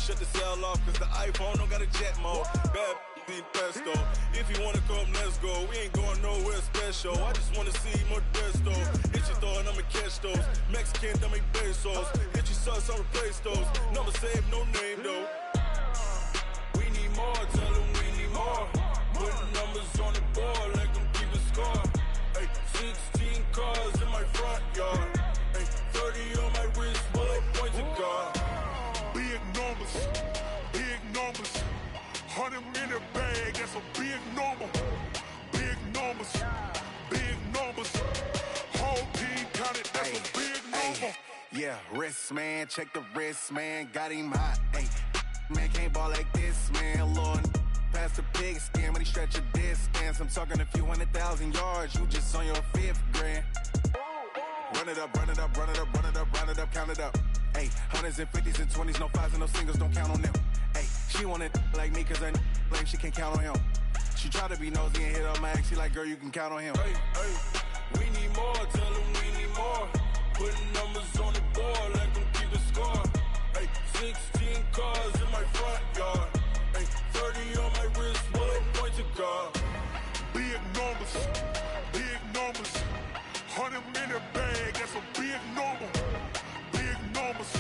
shut the cell off, cause the iPhone don't got a jet mode. Bad need pesto. If you wanna come, let's go. We ain't going nowhere special. I just wanna see more Modesto. Hit your throw and I'ma catch those. Mexican, I make pesos. Hit your sauce, I'll replace those. Number save, no name though. We need more, tell them we need more. Putting numbers on the board, let them keep a score. Ay, 16 cars in my front yard. Ay, 30 on my wrist, bullet points of God. Big numbers, big numbers. 100 minute bag, that's a big number. Big numbers, big numbers. Whole team counted, that's a big number. Yeah, wrist man, check the wrist man, got him hot. Ay, man can't ball like this, man. Lord, past the pig skin when he stretch a distance. I'm talking a few 100,000 yards, you just on your 5th grand. Run it up, run it up, run it up, run it up, run it up, count it up. Ay, 100s and 50s and 20s, no 5s and no singles, don't count on them. Ay, she want it like me cause her lame, she can't count on him. She try to be nosy and hit up my ex, she like, girl, you can count on him. Hey, hey, we need more, tell them we need more. Putting numbers on the board, let them keep a score. Hey, 16 cars in my front yard. Hey, 30 on my wrist, bullet points of God. Big numbers, big numbers. 100 minute bag, that's a big number. Big numbers,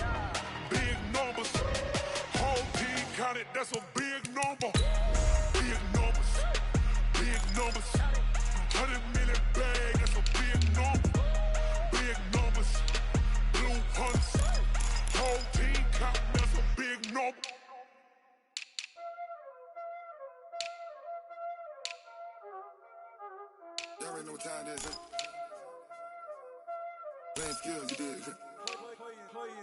big numbers. Whole team counted, that's a big number. Big numbers, big numbers. 100 minute bag, that's a big number. Big numbers, blue hunts. Whole team counting, that's a big number. Y'all already know what time it is, huh? Playing skills, you dig?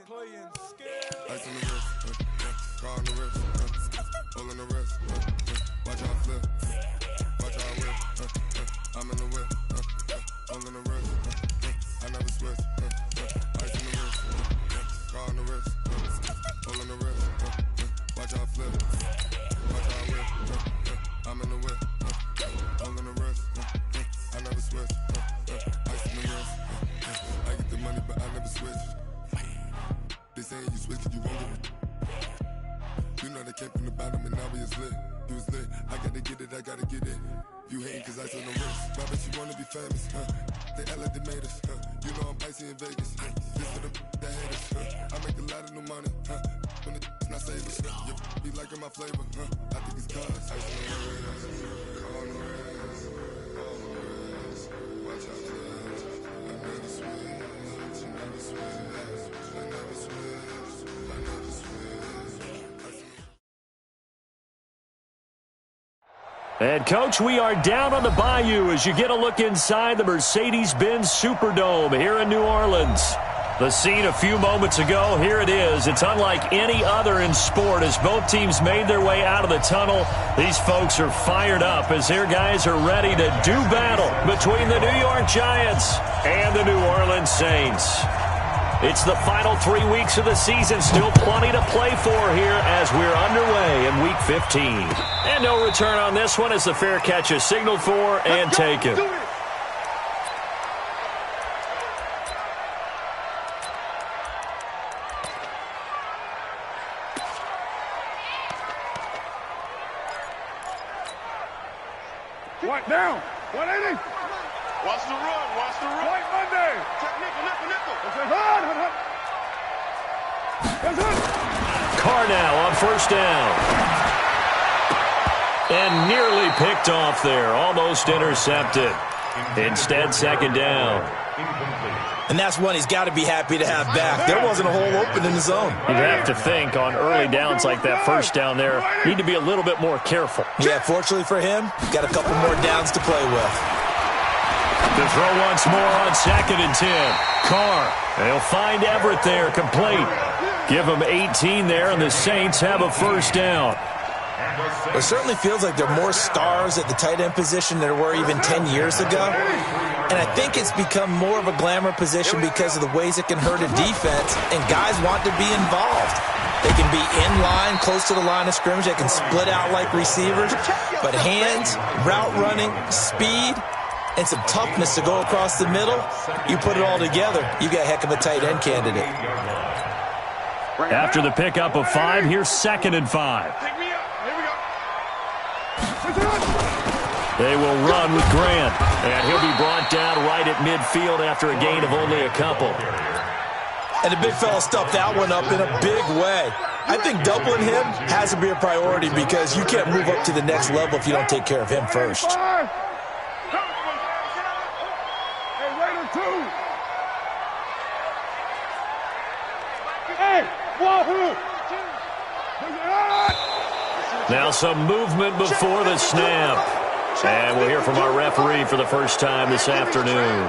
Playing skills. Ice on the wrist, car on the wrist, hole on the wrist, watch how I flip, watch how I whip, I'm in the whip, hole on the wrist, I never switch, ice on the wrist, car on the wrist, hole on the wrist, watch how I flip, watch how I whip, I'm in the whip, hole on the wrist, I never switch, ice on the wrist, I get the money but I never switch. They saying you switch it, you won't get it. You know they came from the bottom and now we is lit. You was lit, I gotta get it, I gotta get it. You hating cause ice on the wrist. Why bet you wanna be famous, huh? They act like they made us, huh? You know I'm icy in Vegas, this for the that hate us, huh? I make a lot of new money, huh? When it's not savers, you be liking my flavor, huh? I think it's cause ice on the wrist, on the wrist, on the wrist. Watch out for us, I never switch, you never switch. And, Coach, we are down on the Bayou as you get a look inside the Mercedes-Benz Superdome here in New Orleans. The scene a few moments ago, here it is. It's unlike any other in sport as both teams made their way out of the tunnel. These folks are fired up as their guys are ready to do battle between the New York Giants and the New Orleans Saints. It's the final 3 weeks of the season. Still plenty to play for here as we're underway in Week 15. And no return on this one as the fair catch is signaled for and taken. What down? 180. Watch the run, watch the run. White Monday. Nickel. Carr now on first down. And nearly picked off there. Almost intercepted. Instead, second down. And that's one he's got to be happy to have back. There wasn't a hole open in the zone. You'd have to think on early downs like that first down there, need to be a little bit more careful. Yeah, fortunately for him, got a couple more downs to play with. To throw once more on 2nd and 10. Carr, they'll find Everett there, complete. Give him 18 there, and the Saints have a first down. It certainly feels like there are more stars at the tight end position than there were even 10 years ago. And I think it's become more of a glamour position because of the ways it can hurt a defense, and guys want to be involved. They can be in line, close to the line of scrimmage. They can split out like receivers. But hands, route running, speed, and some toughness to go across the middle, you put it all together, you got a heck of a tight end candidate. After the pickup of 5, here's 2nd and 5. They will run with Grant, and he'll be brought down right at midfield after a gain of only a couple. And the big fella stuffed that one up in a big way. I think doubling him has to be a priority because you can't move up to the next level if you don't take care of him first. Now some movement before the snap. And we'll hear from our referee for the first time this afternoon.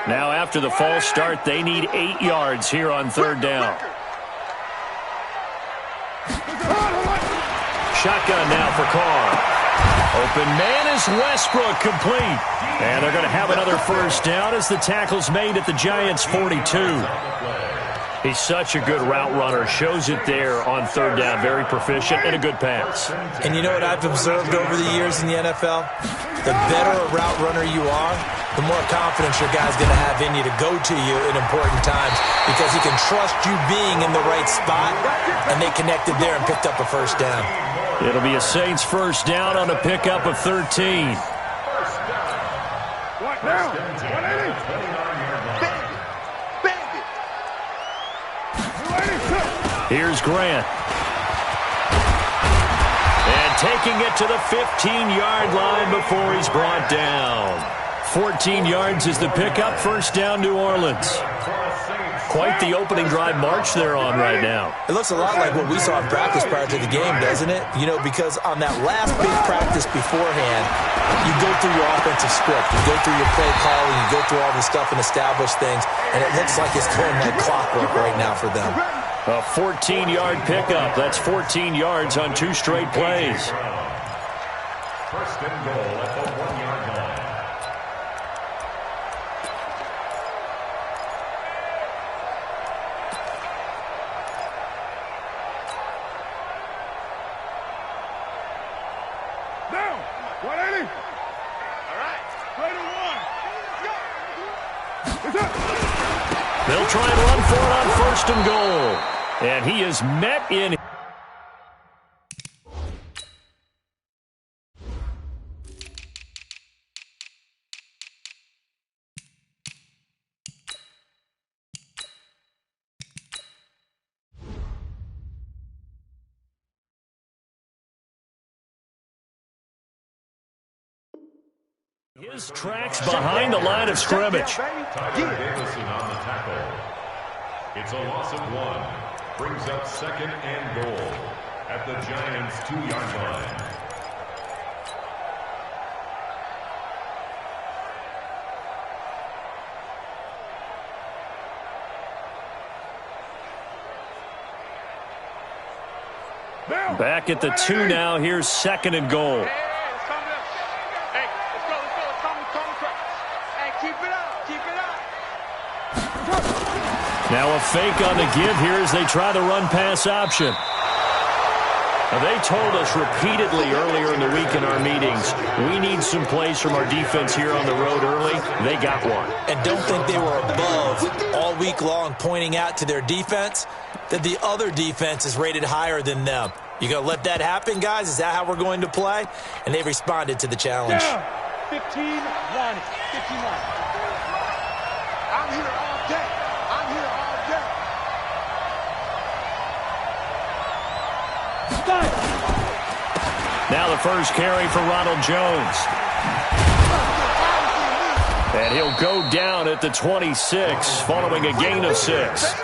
Now after the false start, they need 8 yards here on 3rd down. Shotgun now for Carr. Open man is Westbrook, complete. And they're going to have another first down as the tackle's made at the Giants' 42. He's such a good route runner. Shows it there on 3rd down. Very proficient and a good pass. And you know what I've observed over the years in the NFL? The better a route runner you are, the more confidence your guy's going to have in you to go to you in important times because he can trust you being in the right spot, and they connected there and picked up a first down. It'll be a Saints first down on a pickup of 13. Here's Grant. And taking it to the 15-yard line before he's brought down. 14 yards is the pickup. First down, New Orleans. Quite the opening drive march they're on right now. It looks a lot like what we saw in practice prior to the game, doesn't it? You know, because on that last big practice beforehand, you go through your offensive script, you go through your play calling, you go through all the stuff and establish things, and it looks like it's going like clockwork right now for them. A 14-yard pickup. That's 14 yards on 2 straight plays. First and goal at the 1-yard line. Down. 180. All right. Play to 1. Let's go. They'll try and run for it on 1st and goal. And he is met in. His tracks behind the line of scrimmage. Tyler Davison on the tackle. It's a loss of 1. Brings up 2nd and goal at the Giants' 2-yard line. Back at the 2 now. Here's 2nd and goal. Now a fake on the give here as they try the run-pass option. Now they told us repeatedly earlier in the week in our meetings, we need some plays from our defense here on the road early. They got one. And don't think they were above all week long pointing out to their defense that the other defense is rated higher than them. You going to let that happen, guys? Is that how we're going to play? And they responded to the challenge. 15-1. 15-1. I'm here all day. I'm here all day. Now the first carry for Ronald Jones. And he'll go down at the 26 following a gain of 6.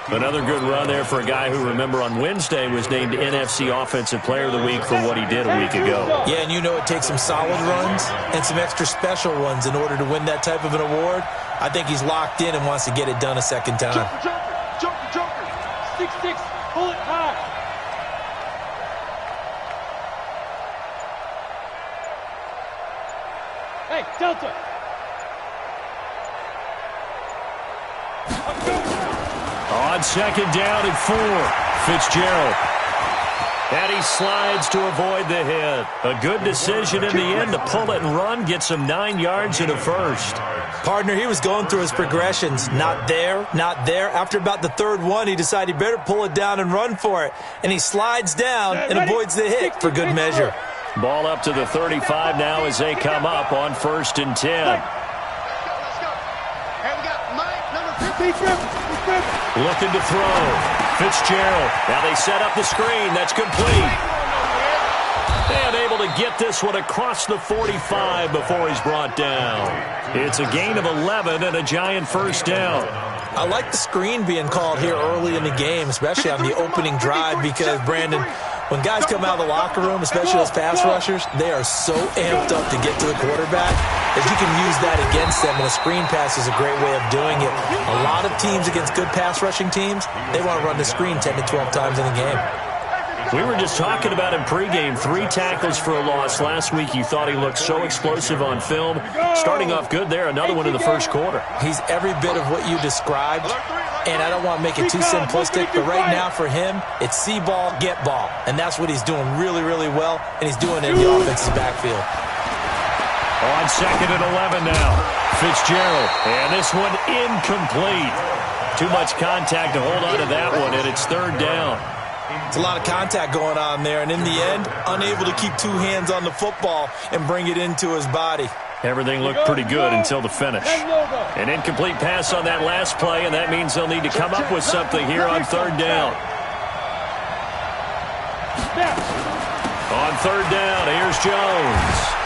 Another good run there for a guy who, remember, on Wednesday was named NFC Offensive Player of the Week for what he did a week ago. Yeah, and you know it takes some solid runs and some extra special ones in order to win that type of an award. I think he's locked in and wants to get it done a second time. Joker. 6'6", pull it high. Hey, Delta. On 2nd down and 4, Fitzgerald. And he slides to avoid the hit. A good decision in the end to pull it and run, get some 9 yards and a first. Partner, he was going through his progressions. Not there, not there. After about the third one, he decided he better pull it down and run for it. And he slides down and avoids the hit for good measure. Ball up to the 35 now as they come up on 1st and 10. Looking to throw. Fitzgerald. Now they set up the screen. That's complete. And able to get this one across the 45 before he's brought down. It's a gain of 11 and a Giant first down. I like the screen being called here early in the game, especially on the opening drive, because, Brandon, when guys come out of the locker room, especially those pass rushers, they are so amped up to get to the quarterback that you can use that against them, and a screen pass is a great way of doing it. A lot of teams against good pass rushing teams, they want to run the screen 10 to 12 times in the game. We were just talking about him pregame. 3 tackles for a loss. Last week you thought he looked so explosive on film. Starting off good there. Another one in the first quarter. He's every bit of what you described, and I don't want to make it too simplistic, but right now for him, it's see ball, get ball. And that's what he's doing really, really well, and he's doing it in the offense's backfield. On 2nd and 11 now. Fitzgerald. And this one incomplete. Too much contact to hold on to that one, and it's 3rd down. It's a lot of contact going on there, and in the end, unable to keep 2 hands on the football and bring it into his body. Everything looked pretty good until the finish. An incomplete pass on that last play, and that means they'll need to come up with something here on 3rd down. On 3rd down, here's Jones.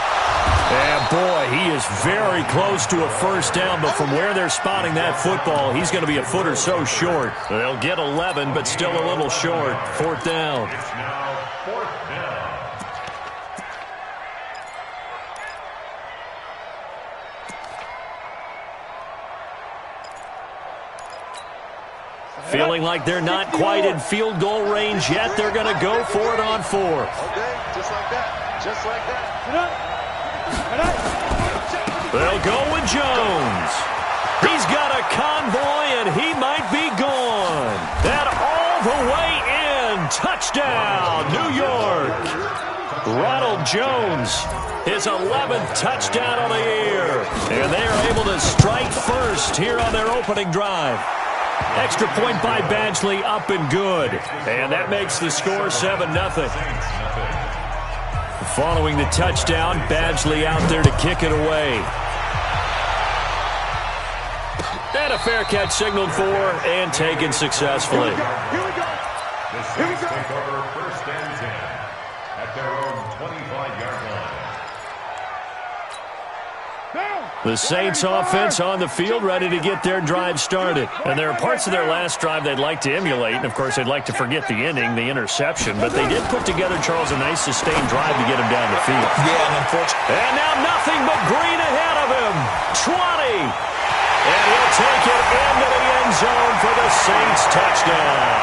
And, boy, he is very close to a first down, but from where they're spotting that football, he's going to be a foot or so short. They'll get 11, but still a little short. 4th down. It's now 4th down. Feeling like they're not quite in field goal range yet. They're going to go for it on 4th. Okay, just like that. Just like that. They'll go with Jones. He's got a convoy, and he might be gone. And all the way in. Touchdown, New York. Ronald Jones, his 11th touchdown of the year. And they are able to strike first here on their opening drive. Extra point by Badgley, up and good. And that makes the score 7-0. Following the touchdown, Badgley out there to kick it away. And a fair catch signaled for and taken successfully. The Saints take over 1st and 10 at their own 25-yard line. The Saints offense on the field, ready to get their drive started. And there are parts of their last drive they'd like to emulate. And, of course, they'd like to forget the inning, the interception. But they did put together, Charles, a nice sustained drive to get him down the field. Yeah, and unfortunately. And now nothing but green ahead of him. 20. And he'll take it into the end zone for the Saints touchdown.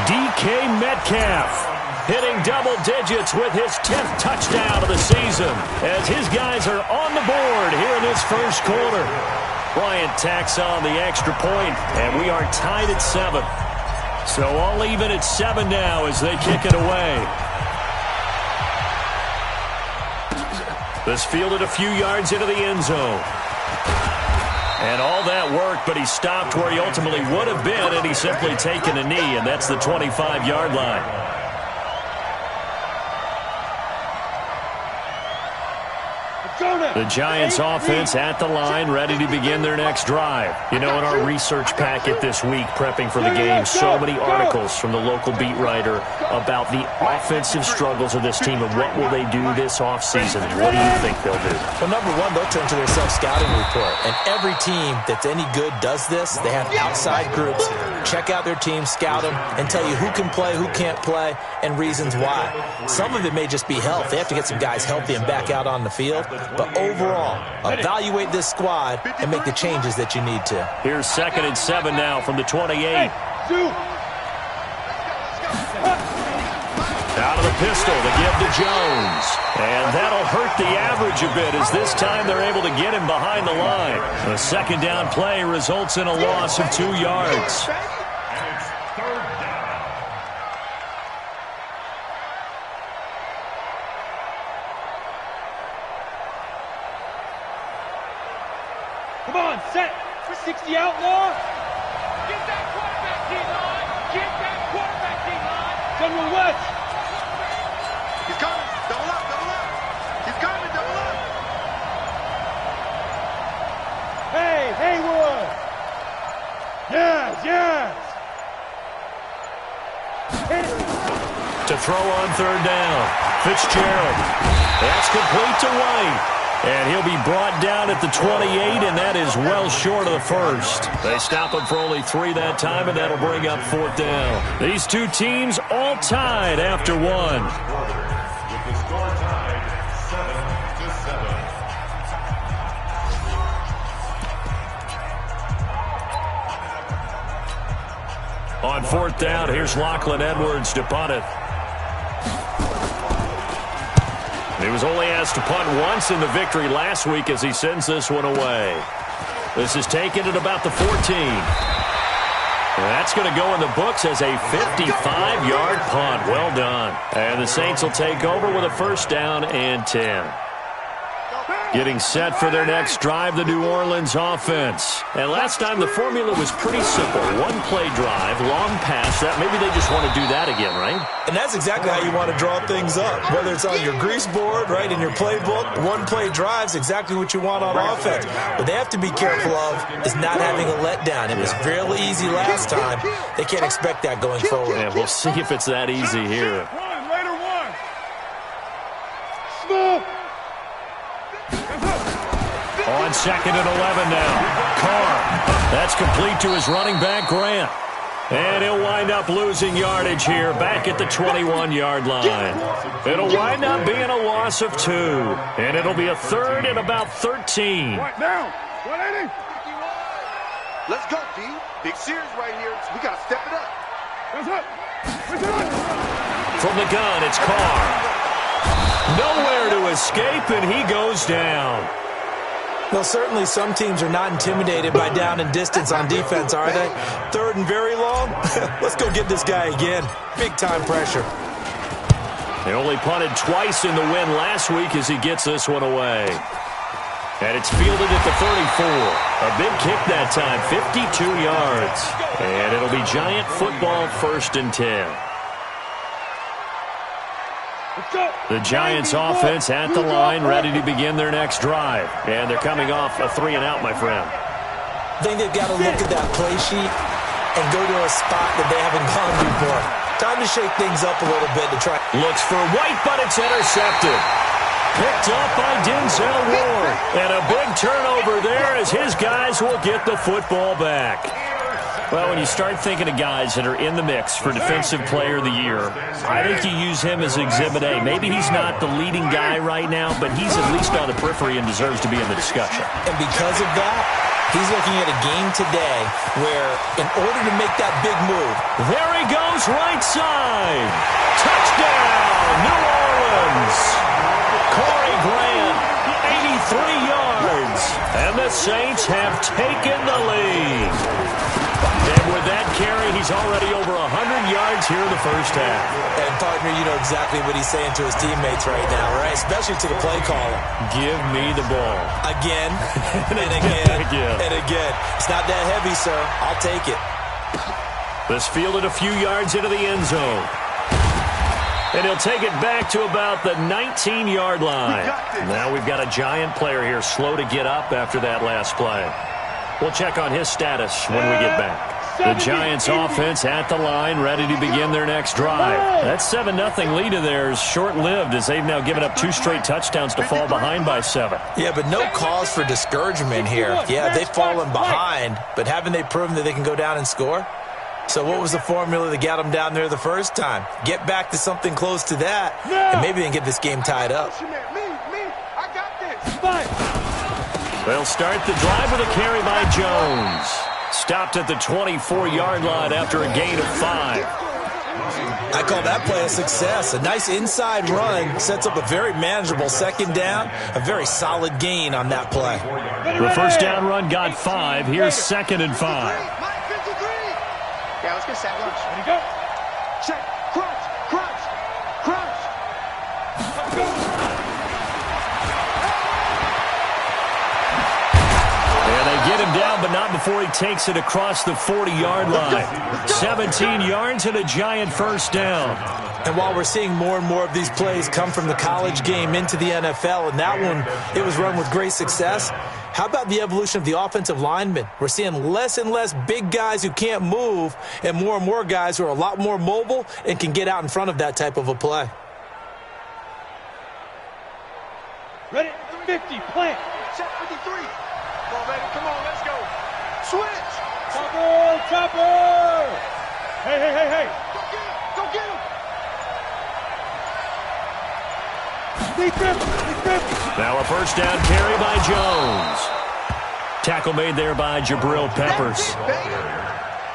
DK Metcalf hitting double digits with his 10th touchdown of the season as his guys are on the board here in this first quarter. Bryant tacks on the extra point, and we are tied at 7. So all even at 7 now as they kick it away. This fielded a few yards into the end zone. And all that work, but he stopped where he ultimately would have been, and he's simply taken a knee, and that's the 25-yard line. The Giants offense at the line, ready to begin their next drive. You know, in our research packet this week, prepping for the game, so many articles from the local beat writer about the offensive struggles of this team and what will they do this offseason. What do you think they'll do? Well, number one, they'll turn to their self-scouting report. And every team that's any good does this. They have outside groups. Check out their team, scout them, and tell you who can play, who can't play, and reasons why. Some of it may just be health. They have to get some guys healthy and back out on the field. But overall, evaluate this squad and make the changes that you need to. Here's 2nd and 7 now from the 28. Out of the pistol to give to Jones. And that'll hurt the average a bit as this time they're able to get him behind the line. The 2nd down play results in a loss of 2 yards. And it's 3rd down. Set. 60 outlaw. Get that quarterback D-line. Get that quarterback D-line. General West. He's coming. Double up, double up. He's coming, double up. Hey, Haywood. Yes, yes. Hit it. To throw on third down. Fitzgerald. That's complete to White. And he'll be brought down at the 28, and that is well short of the first. They stop him for only 3 that time, and that'll bring up fourth down. These two teams all tied after 1. With the score tied 7-7. On fourth down, here's Lachlan Edwards to punt it. He was only asked to punt once in the victory last week as he sends this one away. This is taken at about the 14. That's going to go in the books as a 55-yard punt. Well done. And the Saints will take over with a first down and 10. Getting set for their next drive, the New Orleans offense. And last time the formula was pretty simple. One-play drive, long pass. That maybe they just want to do that again, right? And that's exactly how you want to draw things up. Whether it's on your grease board, right, in your playbook, one-play drive's exactly what you want on offense. What they have to be careful of is not having a letdown. It was fairly easy last time. They can't expect that going forward. Yeah, we'll see if it's that easy here. Later one. Smooth. On second and 11 now. Carr. That's complete to his running back, Grant. And he'll wind up losing yardage here back at the 21-yard line. It'll wind up being a loss of 2. And it'll be a third and about 13. Right down. 180. Let's go, D. Big series right here. We got to step it up. That's it. From the gun, it's Carr. Nowhere to escape, and he goes down. Well, certainly some teams are not intimidated by down and distance on defense, are they? Third and very long? Let's go get this guy again. Big-time pressure. They only punted twice in the win last week as he gets this one away. And it's fielded at the 34. A big kick that time, 52 yards. And it'll be Giant football, first and 10. The Giants offense at the line, ready to begin their next drive. And they're coming off a 3-and-out, my friend. I think they've got to look at that play sheet and go to a spot that they haven't gone before. Time to shake things up a little bit to try. Looks for White, but it's intercepted. Picked up by Denzel Ward. And a big turnover there as his guys will get the football back. Well, when you start thinking of guys that are in the mix for Defensive Player of the Year, I think you use him as Exhibit A. Maybe he's not the leading guy right now, but he's at least on the periphery and deserves to be in the discussion. And because of that, he's looking at a game today where, in order to make that big move, there he goes, right side. Touchdown, New Orleans. Corey Grant, 83 yards. And the Saints have taken the lead. And with that carry, he's already over 100 yards here in the first half. And, partner, you know exactly what he's saying to his teammates right now, right? Especially to the play caller. Give me the ball. Again, and again, and again. It's not that heavy, sir. I'll take it. This fielded a few yards into the end zone. And he'll take it back to about the 19-yard line. Now we've got a Giant player here slow to get up after that last play. We'll check on his status when we get back. The Giants offense at the line, ready to begin their next drive. That 7-0 lead of theirs short-lived as they've now given up 2 straight touchdowns to fall behind by 7. Yeah, but no cause for discouragement here. Yeah, they've fallen behind, but haven't they proven that they can go down and score? So what was the formula that got them down there the first time? Get back to something close to that, and maybe they can get this game tied up. I got this. They'll start the drive with a carry by Jones. Stopped at the 24-yard line after a gain of 5. I call that play a success. A nice inside run sets up a very manageable second down. A very solid gain on that play. The first down run got 5. Here's second and 5. Yeah, let's get set lunch. Ready, go. Check. Crunch. Crunch. Crunch. And they get him down not before he takes it across the 40-yard line. 17 yards and a giant first down. And while we're seeing more and more of these plays come from the college game into the NFL, and that one, it was run with great success, how about the evolution of the offensive linemen? We're seeing less and less big guys who can't move and more guys who are a lot more mobile and can get out in front of that type of a play. Ready? 50, plant. Check 53. Come on, baby. Come on, let's go. Switch. Topper. Hey. Go get him. Now a first down carry by Jones. Tackle made there by Jabril Peppers.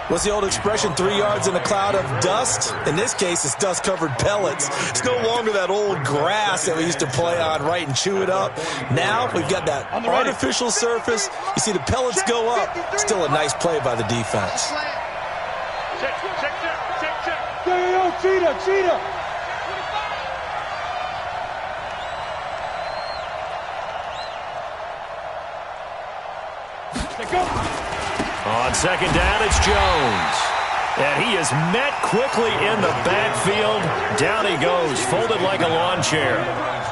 What's the old expression, 3 yards in a cloud of dust? In this case, it's dust-covered pellets. It's no longer that old grass that we used to play on, right, and chew it up. Now we've got that artificial surface. You see the pellets go up. Still a nice play by the defense. Check. Yo, cheetah. On second down, it's Jones. And he is met quickly in the backfield. Down he goes, folded like a lawn chair.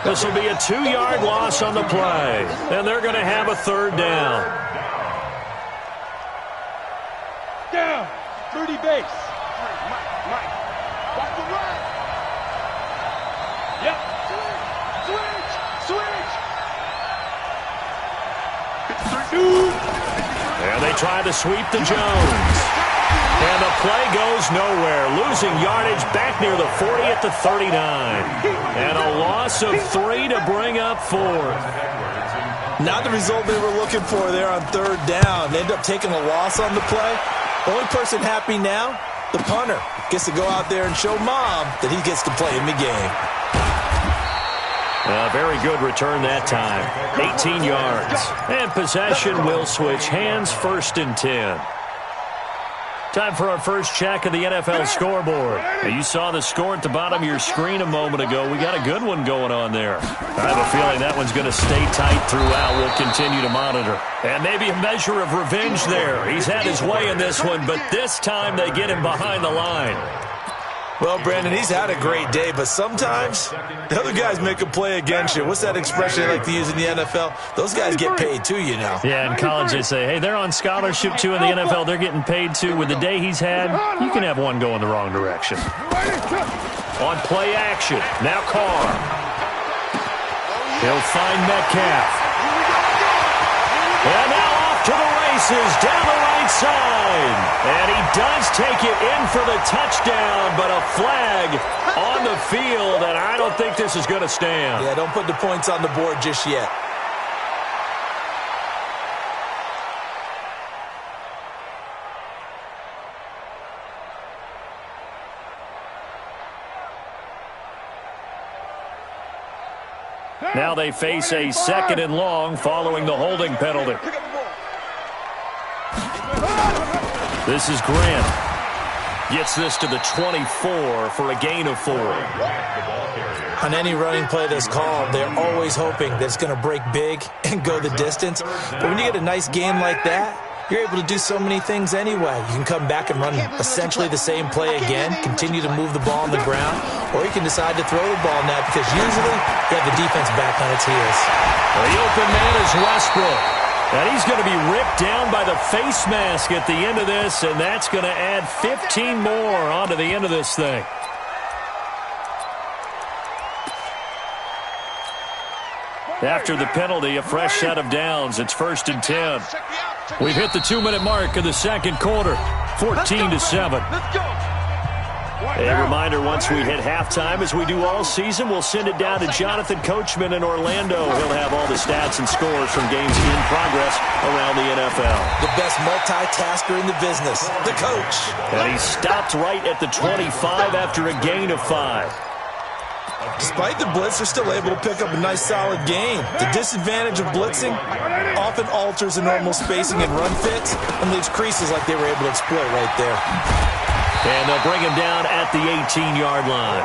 This will be a 2-yard loss on the play. And they're going to have a third down. Down. 30 base. Mike. Watch the run. Yep. Switch. And they try to sweep to Jones. And the play goes nowhere. Losing yardage back near the 40 at the 39. And a loss of 3 to bring up 4. Not the result they were looking for there on third down. They end up taking a loss on the play. The only person happy now, the punter, gets to go out there and show Mom that he gets to play in the game. A very good return that time. 18 yards. And possession will switch hands, 1st and 10. Time for our first check of the NFL scoreboard. Now, you saw the score at the bottom of your screen a moment ago. We got a good one going on there. I have a feeling that one's going to stay tight throughout. We'll continue to monitor. And maybe a measure of revenge there. He's had his way in this one, but this time they get him behind the line. Well, Brandon, he's had a great day, but sometimes the other guys make a play against you. What's that expression they like to use in the NFL? Those guys get paid too, you know. Yeah, in college they say, hey, they're on scholarship too. In the NFL, they're getting paid too. With the day he's had, you can have one go in the wrong direction. On play action, now Carr. He'll find Metcalf. And now off to the races, down the right side. And he does take it in for the touchdown, but a flag on the field, and I don't think this is going to stand. Yeah, don't put the points on the board just yet. Now they face a 2nd and long following the holding penalty. This is Grant. Gets this to the 24 for a gain of 4. On any running play that's called, they're always hoping that it's going to break big and go the distance. But when you get a nice game like that, you're able to do so many things anyway. You can come back and run essentially the same play again, continue to move the ball on the ground, or you can decide to throw the ball now because usually you have the defense back on its heels. Well, the open man is Westbrook. And he's going to be ripped down by the face mask at the end of this, and that's going to add 15 more onto the end of this thing. After the penalty, a fresh set of downs. It's 1st and 10. We've hit the 2-minute mark of the second quarter, 14-7. A reminder, once we hit halftime, as we do all season, we'll send it down to Jonathan Coachman in Orlando. He'll have all the stats and scores from games in progress around the NFL. The best multitasker in the business, the coach. And he stopped right at the 25 after a gain of 5. Despite the blitz, they're still able to pick up a nice, solid gain. The disadvantage of blitzing often alters the normal spacing and run fits and leaves creases like they were able to exploit right there. And they'll bring him down at the 18-yard line.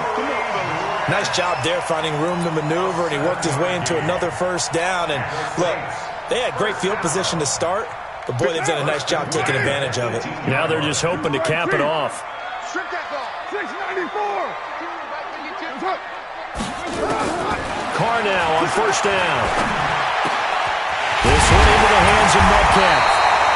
Nice job there finding room to maneuver, and he worked his way into another first down. And look, they had great field position to start, But, boy, they've done a nice job taking advantage of it. Now they're just hoping to cap it off. 694. Carr now on first down. This one into the hands of Metcalf.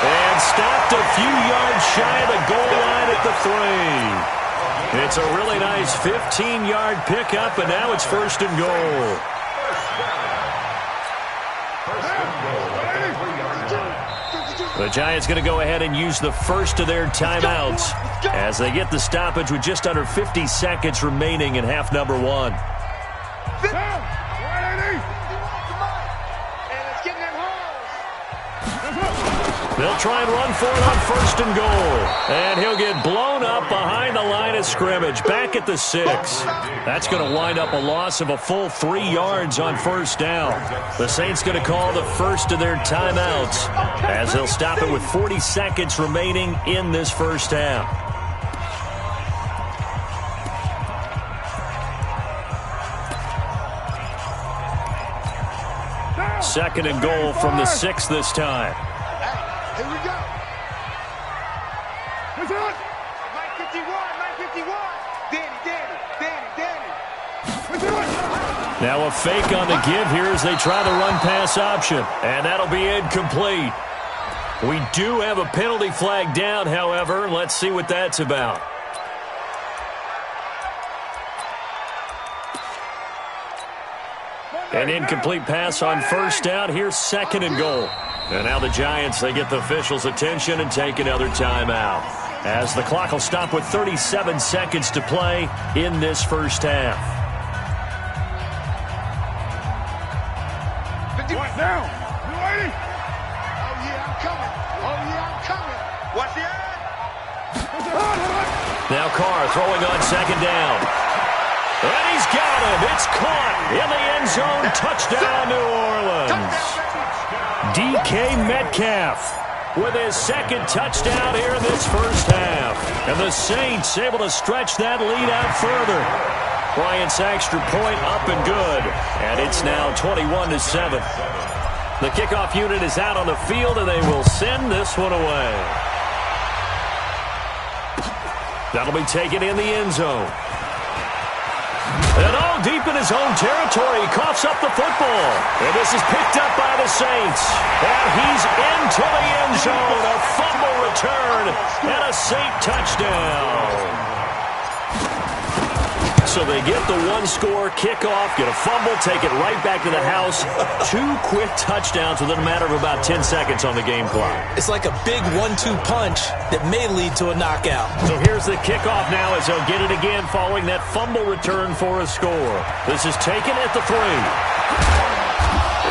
And stopped a few yards shy of the goal line at the 3. It's a really nice 15-yard pickup, and now it's first and goal. The Giants going to go ahead and use the first of their timeouts as they get the stoppage with just under 50 seconds remaining in half number 1. They'll try and run for it on first and goal. And he'll get blown up behind the line of scrimmage, back at the 6. That's going to wind up a loss of a full 3 yards on first down. The Saints going to call the first of their timeouts as they'll stop it with 40 seconds remaining in this first half. Second and goal from the 6 this time. Here we go. Who's it? 951. Danny. Now a fake on the give here as they try the run-pass option. And that'll be incomplete. We do have a penalty flag down, however. Let's see what that's about. An incomplete pass on first down. Here's second and goal. And now the Giants, they get the officials' attention and take another timeout, as the clock will stop with 37 seconds to play in this first half. What now? You ready? Oh, yeah, I'm coming. Watch the eye. Now Carr throwing on second down. And he's got him. It's caught in the end zone. Touchdown, New Orleans. DK Metcalf with his second touchdown here in this first half. And the Saints able to stretch that lead out further. Bryant's extra point up and good. And it's now 21-7. The kickoff unit is out on the field, and they will send this one away. That'll be taken in the end zone. And all deep in his own territory, he coughs up the football. And this is picked up by the Saints. And he's into the end zone. A fumble return and a Saint touchdown. So they get the one-score kickoff, get a fumble, take it right back to the house. 2 quick touchdowns within a matter of about 10 seconds on the game clock. It's like a big 1-2 punch that may lead to a knockout. So here's the kickoff now as they'll get it again following that fumble return for a score. This is taken at the 3.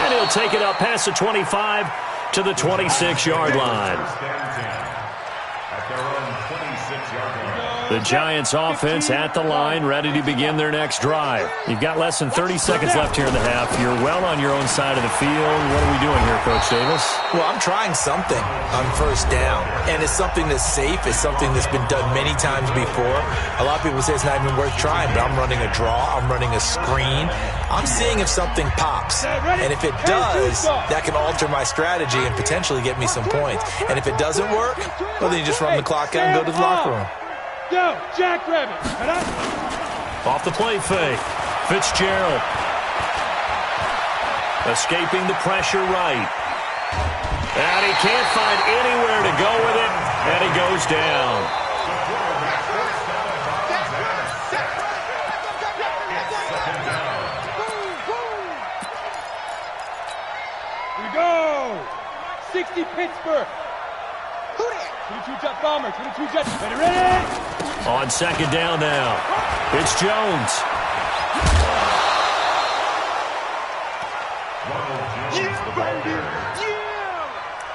And he'll take it up past the 25 to the 26-yard line. At their own 26-yard line. The Giants offense at the line, ready to begin their next drive. You've got less than 30 seconds left here in the half. You're well on your own side of the field. What are we doing here, Coach Davis? Well, I'm trying something on first down, and it's something that's safe. It's something that's been done many times before. A lot of people say it's not even worth trying, but I'm running a draw. I'm running a screen. I'm seeing if something pops, and if it does, that can alter my strategy and potentially get me some points. And if it doesn't work, well, then you just run the clock out and go to the locker room. Go, Jackrabbit. Off the play fake. Fitzgerald. Escaping the pressure right. And he can't find anywhere to go with it, and he goes down. Here we go. 60 Pittsburgh. 22 Jet Bomber, 22 Jets. Ready? On second down now. It's Jones.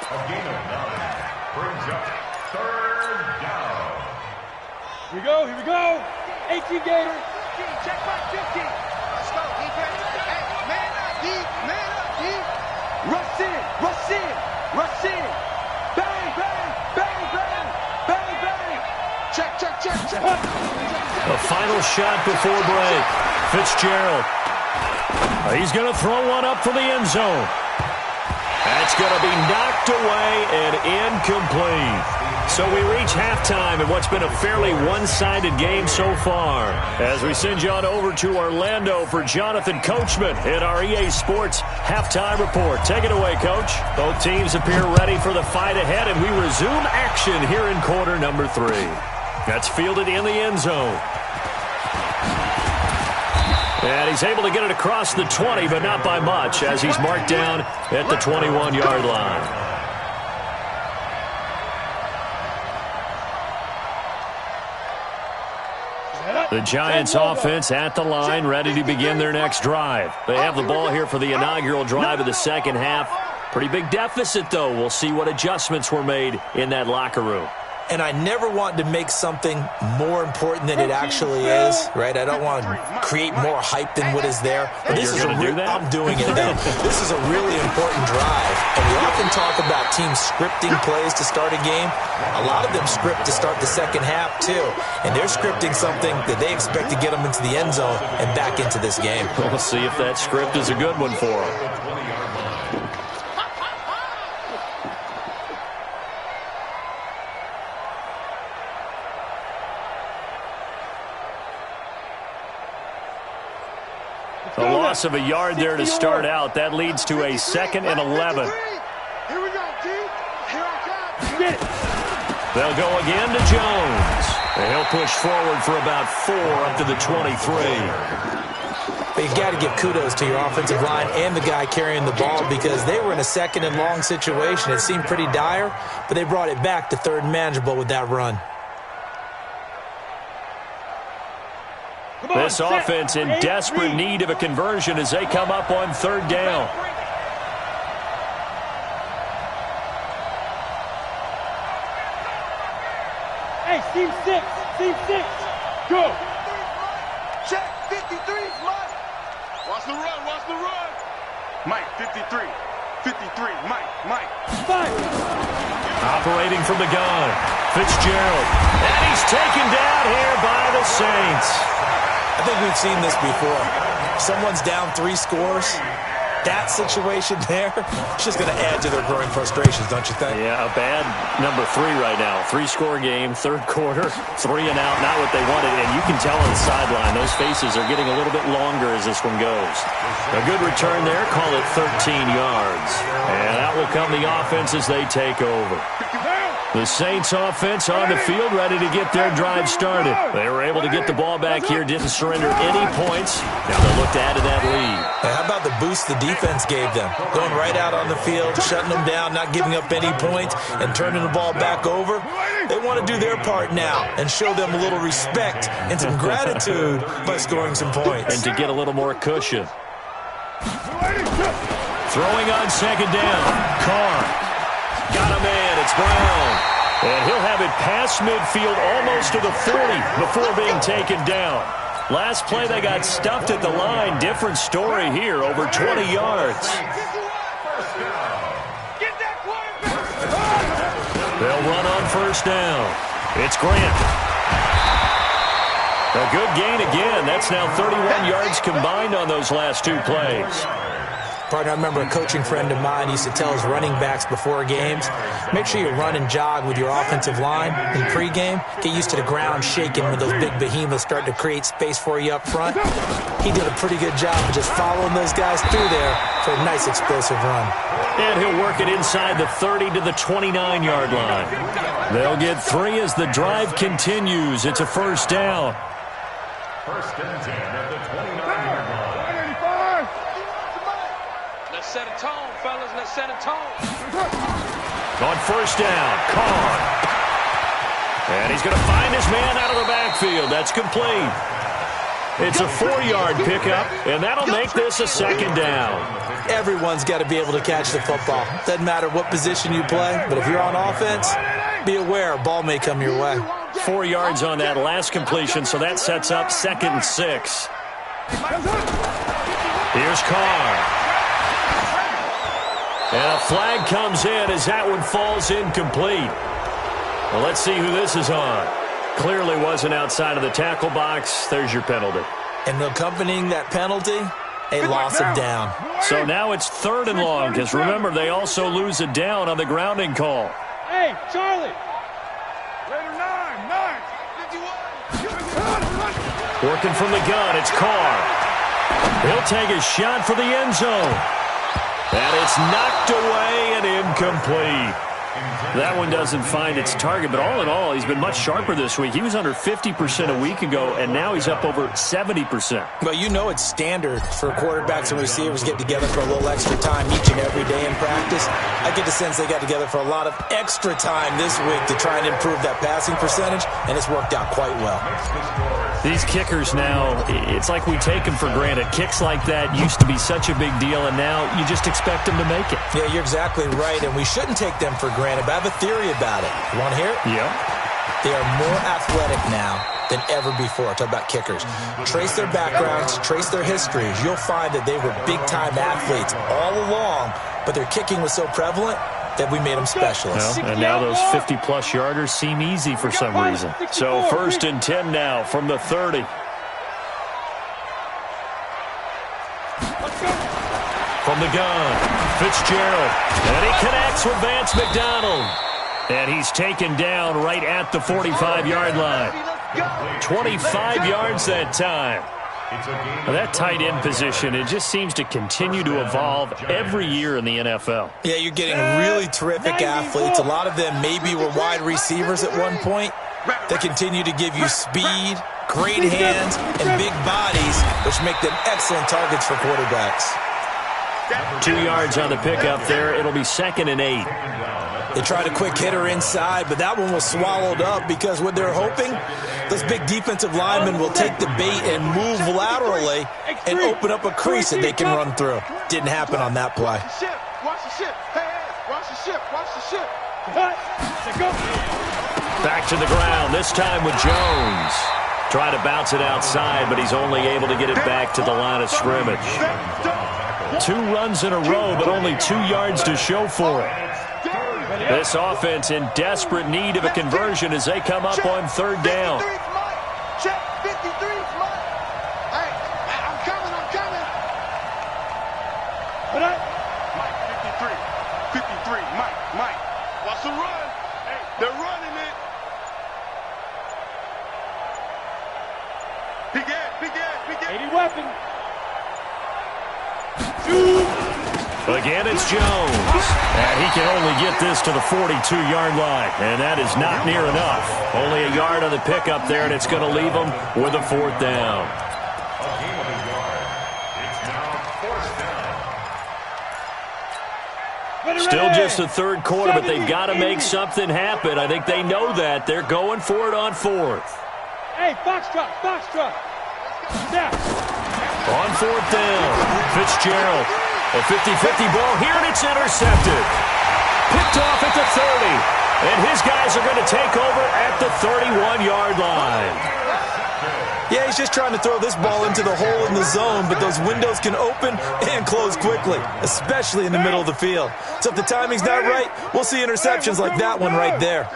A gain of 9 brings up third down. Here we go. 18 Gators. Check back 50. Let's go. Defense. Hey, man up, deep. Rush in. Bang. Check. The final shot before break. Fitzgerald. He's going to throw one up for the end zone. That's going to be knocked away and incomplete. So we reach halftime in what's been a fairly one-sided game so far. As we send you on over to Orlando for Jonathan Coachman in our EA Sports Halftime Report. Take it away, Coach. Both teams appear ready for the fight ahead, and we resume action here in quarter number 3. That's fielded in the end zone. And he's able to get it across the 20, but not by much, as he's marked down at the 21-yard line. The Giants offense at the line, ready to begin their next drive. They have the ball here for the inaugural drive of the second half. Pretty big deficit, though. We'll see what adjustments were made in that locker room. And I never want to make something more important than it actually is, right? I don't want to create more hype than what is there. But this is I'm doing it, though. This is a really important drive. And we often talk about teams scripting plays to start a game. A lot of them script to start the second half, too. And they're scripting something that they expect to get them into the end zone and back into this game. We'll see if that script is a good one for them. A loss of a yard there to start out. That leads to a 2nd and 11. Here we go, T. Here I come. They'll go again to Jones. And he'll push forward for about 4 up to the 23. But you've got to give kudos to your offensive line and the guy carrying the ball, because they were in a 2nd and long situation. It seemed pretty dire, but they brought it back to 3rd and manageable with that run. This offense in desperate need of a conversion as they come up on 3rd down. Hey, team 6, go. Check, 53, Mike. Watch the run. Mike, 53, Mike. 5. Operating from the gun, Fitzgerald. And he's taken down here by the Saints. I think we've seen this before. Someone's down 3 scores. That situation there, it's just going to add to their growing frustrations, don't you think? Yeah, a bad number 3 right now. 3-score game, 3rd quarter, 3 and out, not what they wanted. And you can tell on the sideline, those faces are getting a little bit longer as this one goes. A good return there, call it 13 yards. And out will come the offense as they take over. The Saints offense on the field, ready to get their drive started. They were able to get the ball back here, didn't surrender any points. Now they'll look to add to that lead. Hey, how about the boost the defense gave them? Going right out on the field, shutting them down, not giving up any points, and turning the ball back over. They want to do their part now and show them a little respect and some gratitude by scoring some points. And to get a little more cushion. Throwing on 2nd down. Carr. Got a man, it's Brown. And he'll have it past midfield almost to the 40 before being taken down. Last play they got stuffed at the line. Different story here, over 20 yards. They'll run on 1st down. It's Grant. A good gain again. That's now 31 yards combined on those last 2 plays. Partner, I remember a coaching friend of mine used to tell his running backs before games, make sure you run and jog with your offensive line in pregame. Get used to the ground shaking when those big behemoths start to create space for you up front. He did a pretty good job of just following those guys through there for a nice explosive run. And he'll work it inside the 30 to the 29-yard line. They'll get 3 as the drive continues. It's a 1st down. 1st and 10 at the 29-yard line. Let's set a tone, fellas. Let's set a tone. On 1st down, Carr. And he's going to find his man out of the backfield. That's complete. It's a 4-yard pickup, and that'll make this a 2nd down. Everyone's got to be able to catch the football. Doesn't matter what position you play, but if you're on offense, be aware a ball may come your way. 4 yards on that last completion, so that sets up 2nd and 6. Here's Carr. And a flag comes in as that one falls incomplete. Well, let's see who this is on. Clearly wasn't outside of the tackle box. There's your penalty. And accompanying that penalty, a loss of down. So now it's 3rd and long, because remember, they also lose a down on the grounding call. Hey, Charlie. Working from the gun, it's Carr. He'll take a shot for the end zone. And it's knocked away and incomplete. That one doesn't find its target, but all in all, he's been much sharper this week. He was under 50% a week ago, and now he's up over 70%. Well, you know it's standard for quarterbacks and receivers get together for a little extra time each and every day in practice. I get the sense they got together for a lot of extra time this week to try and improve that passing percentage, and it's worked out quite well. These kickers now, it's like we take them for granted. Kicks like that used to be such a big deal, and now you just expect them to make it. Yeah, you're exactly right, and we shouldn't take them for granted, but I have a theory about it. You want to hear it? Yeah. They are more athletic now than ever before. Talk about kickers. Trace their backgrounds, trace their histories. You'll find that they were big-time athletes all along, but their kicking was so prevalent that we made them specialists. Well, and now those 50-plus yarders seem easy for some reason. So 1st and 10 now from the 30. From the gun, Fitzgerald. And he connects with Vance McDonald. And he's taken down right at the 45-yard line. 25 yards that time. Well, that tight end position, it just seems to continue to evolve every year in the NFL. Yeah, you're getting really terrific athletes. A lot of them maybe were wide receivers at one point. They continue to give you speed, great hands, and big bodies, which make them excellent targets for quarterbacks. 2 yards on the pickup there. It'll be 2nd and 8. They tried a quick hitter inside, but that one was swallowed up because what they're hoping, those big defensive linemen will take the bait and move laterally and open up a crease that they can run through. Didn't happen on that play. Watch the ship. Hey, watch the ship. Watch the ship. Back to the ground, this time with Jones. Try to bounce it outside, but he's only able to get it back to the line of scrimmage. 2 runs in a row, but only 2 yards to show for it. This offense in desperate need of a conversion as they come up on 3rd down. Check 53. Hey, I'm coming. Mike, 53. Mike. Watch the run. Hey, they're running it. Big head. 80 weapon. Again, it's Jones. And he can only get this to the 42-yard line. And that is not near enough. Only a yard on the pickup there, and it's going to leave him with a 4th down. Still just the 3rd quarter, but they've got to make something happen. I think they know that. They're going for it on 4th. Hey, Foxtrot. Snap. On 4th down, Fitzgerald. A 50-50 ball here, and it's intercepted. Picked off at the 30. And his guys are going to take over at the 31-yard line. Yeah, he's just trying to throw this ball into the hole in the zone, but those windows can open and close quickly, especially in the middle of the field. So if the timing's not right, we'll see interceptions like that one right there.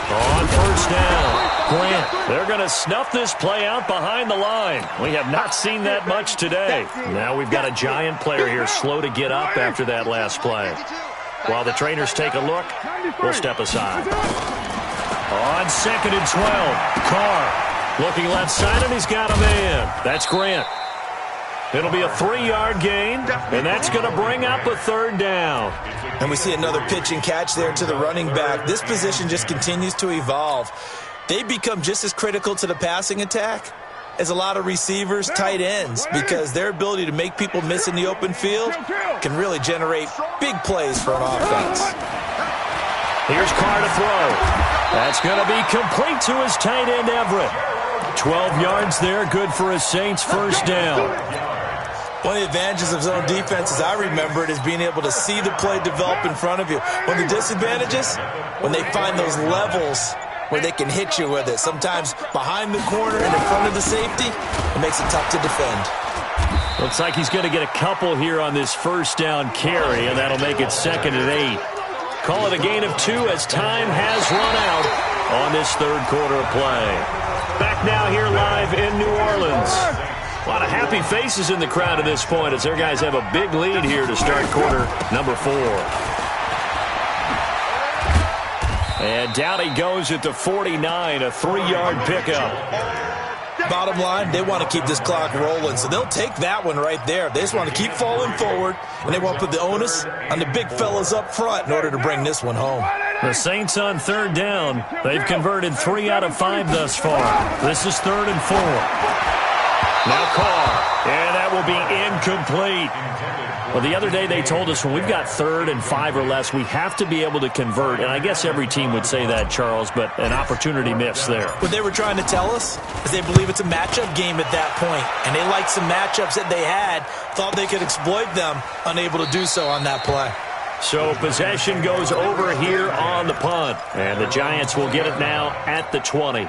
On 1st down, Grant. They're going to snuff this play out behind the line. We have not seen that much today. Now we've got a giant player here slow to get up after that last play. While the trainers take a look, we'll step aside. On 2nd and 12, Carr looking left side, and he's got a man. That's Grant. It'll be a 3-yard gain, and that's going to bring up a 3rd down. And we see another pitch and catch there to the running back. This position just continues to evolve. They become just as critical to the passing attack as a lot of receivers, tight ends, because their ability to make people miss in the open field can really generate big plays for an offense. Here's Carr to throw. That's going to be complete to his tight end, Everett. 12 yards there, good for a Saints 1st down. One of the advantages of zone defense, as I remember it, is being able to see the play develop in front of you. One of the disadvantages, when they find those levels where they can hit you with it, sometimes behind the corner and in front of the safety, it makes it tough to defend. Looks like he's going to get a couple here on this 1st down carry, and that'll make it 2nd and 8. Call it a gain of 2 as time has run out on this 3rd quarter of play. Back now here live in New Orleans. A lot of happy faces in the crowd at this point as their guys have a big lead here to start quarter number 4. And down he goes at the 49, a 3-yard pickup. Bottom line, they want to keep this clock rolling, so they'll take that one right there. They just want to keep falling forward, and they want to put the onus on the big fellas up front in order to bring this one home. The Saints on third down. They've converted 3 out of 5 thus far. This is 3rd and 4. Now Carr, and that will be incomplete. Well, the other day they told us when we've got 3rd and 5 or less, we have to be able to convert. And I guess every team would say that, Charles, but an opportunity missed there. What they were trying to tell us is they believe it's a matchup game at that point. And they liked some matchups that they had, thought they could exploit them, unable to do so on that play. So possession goes over here on the punt. And the Giants will get it now at the 20.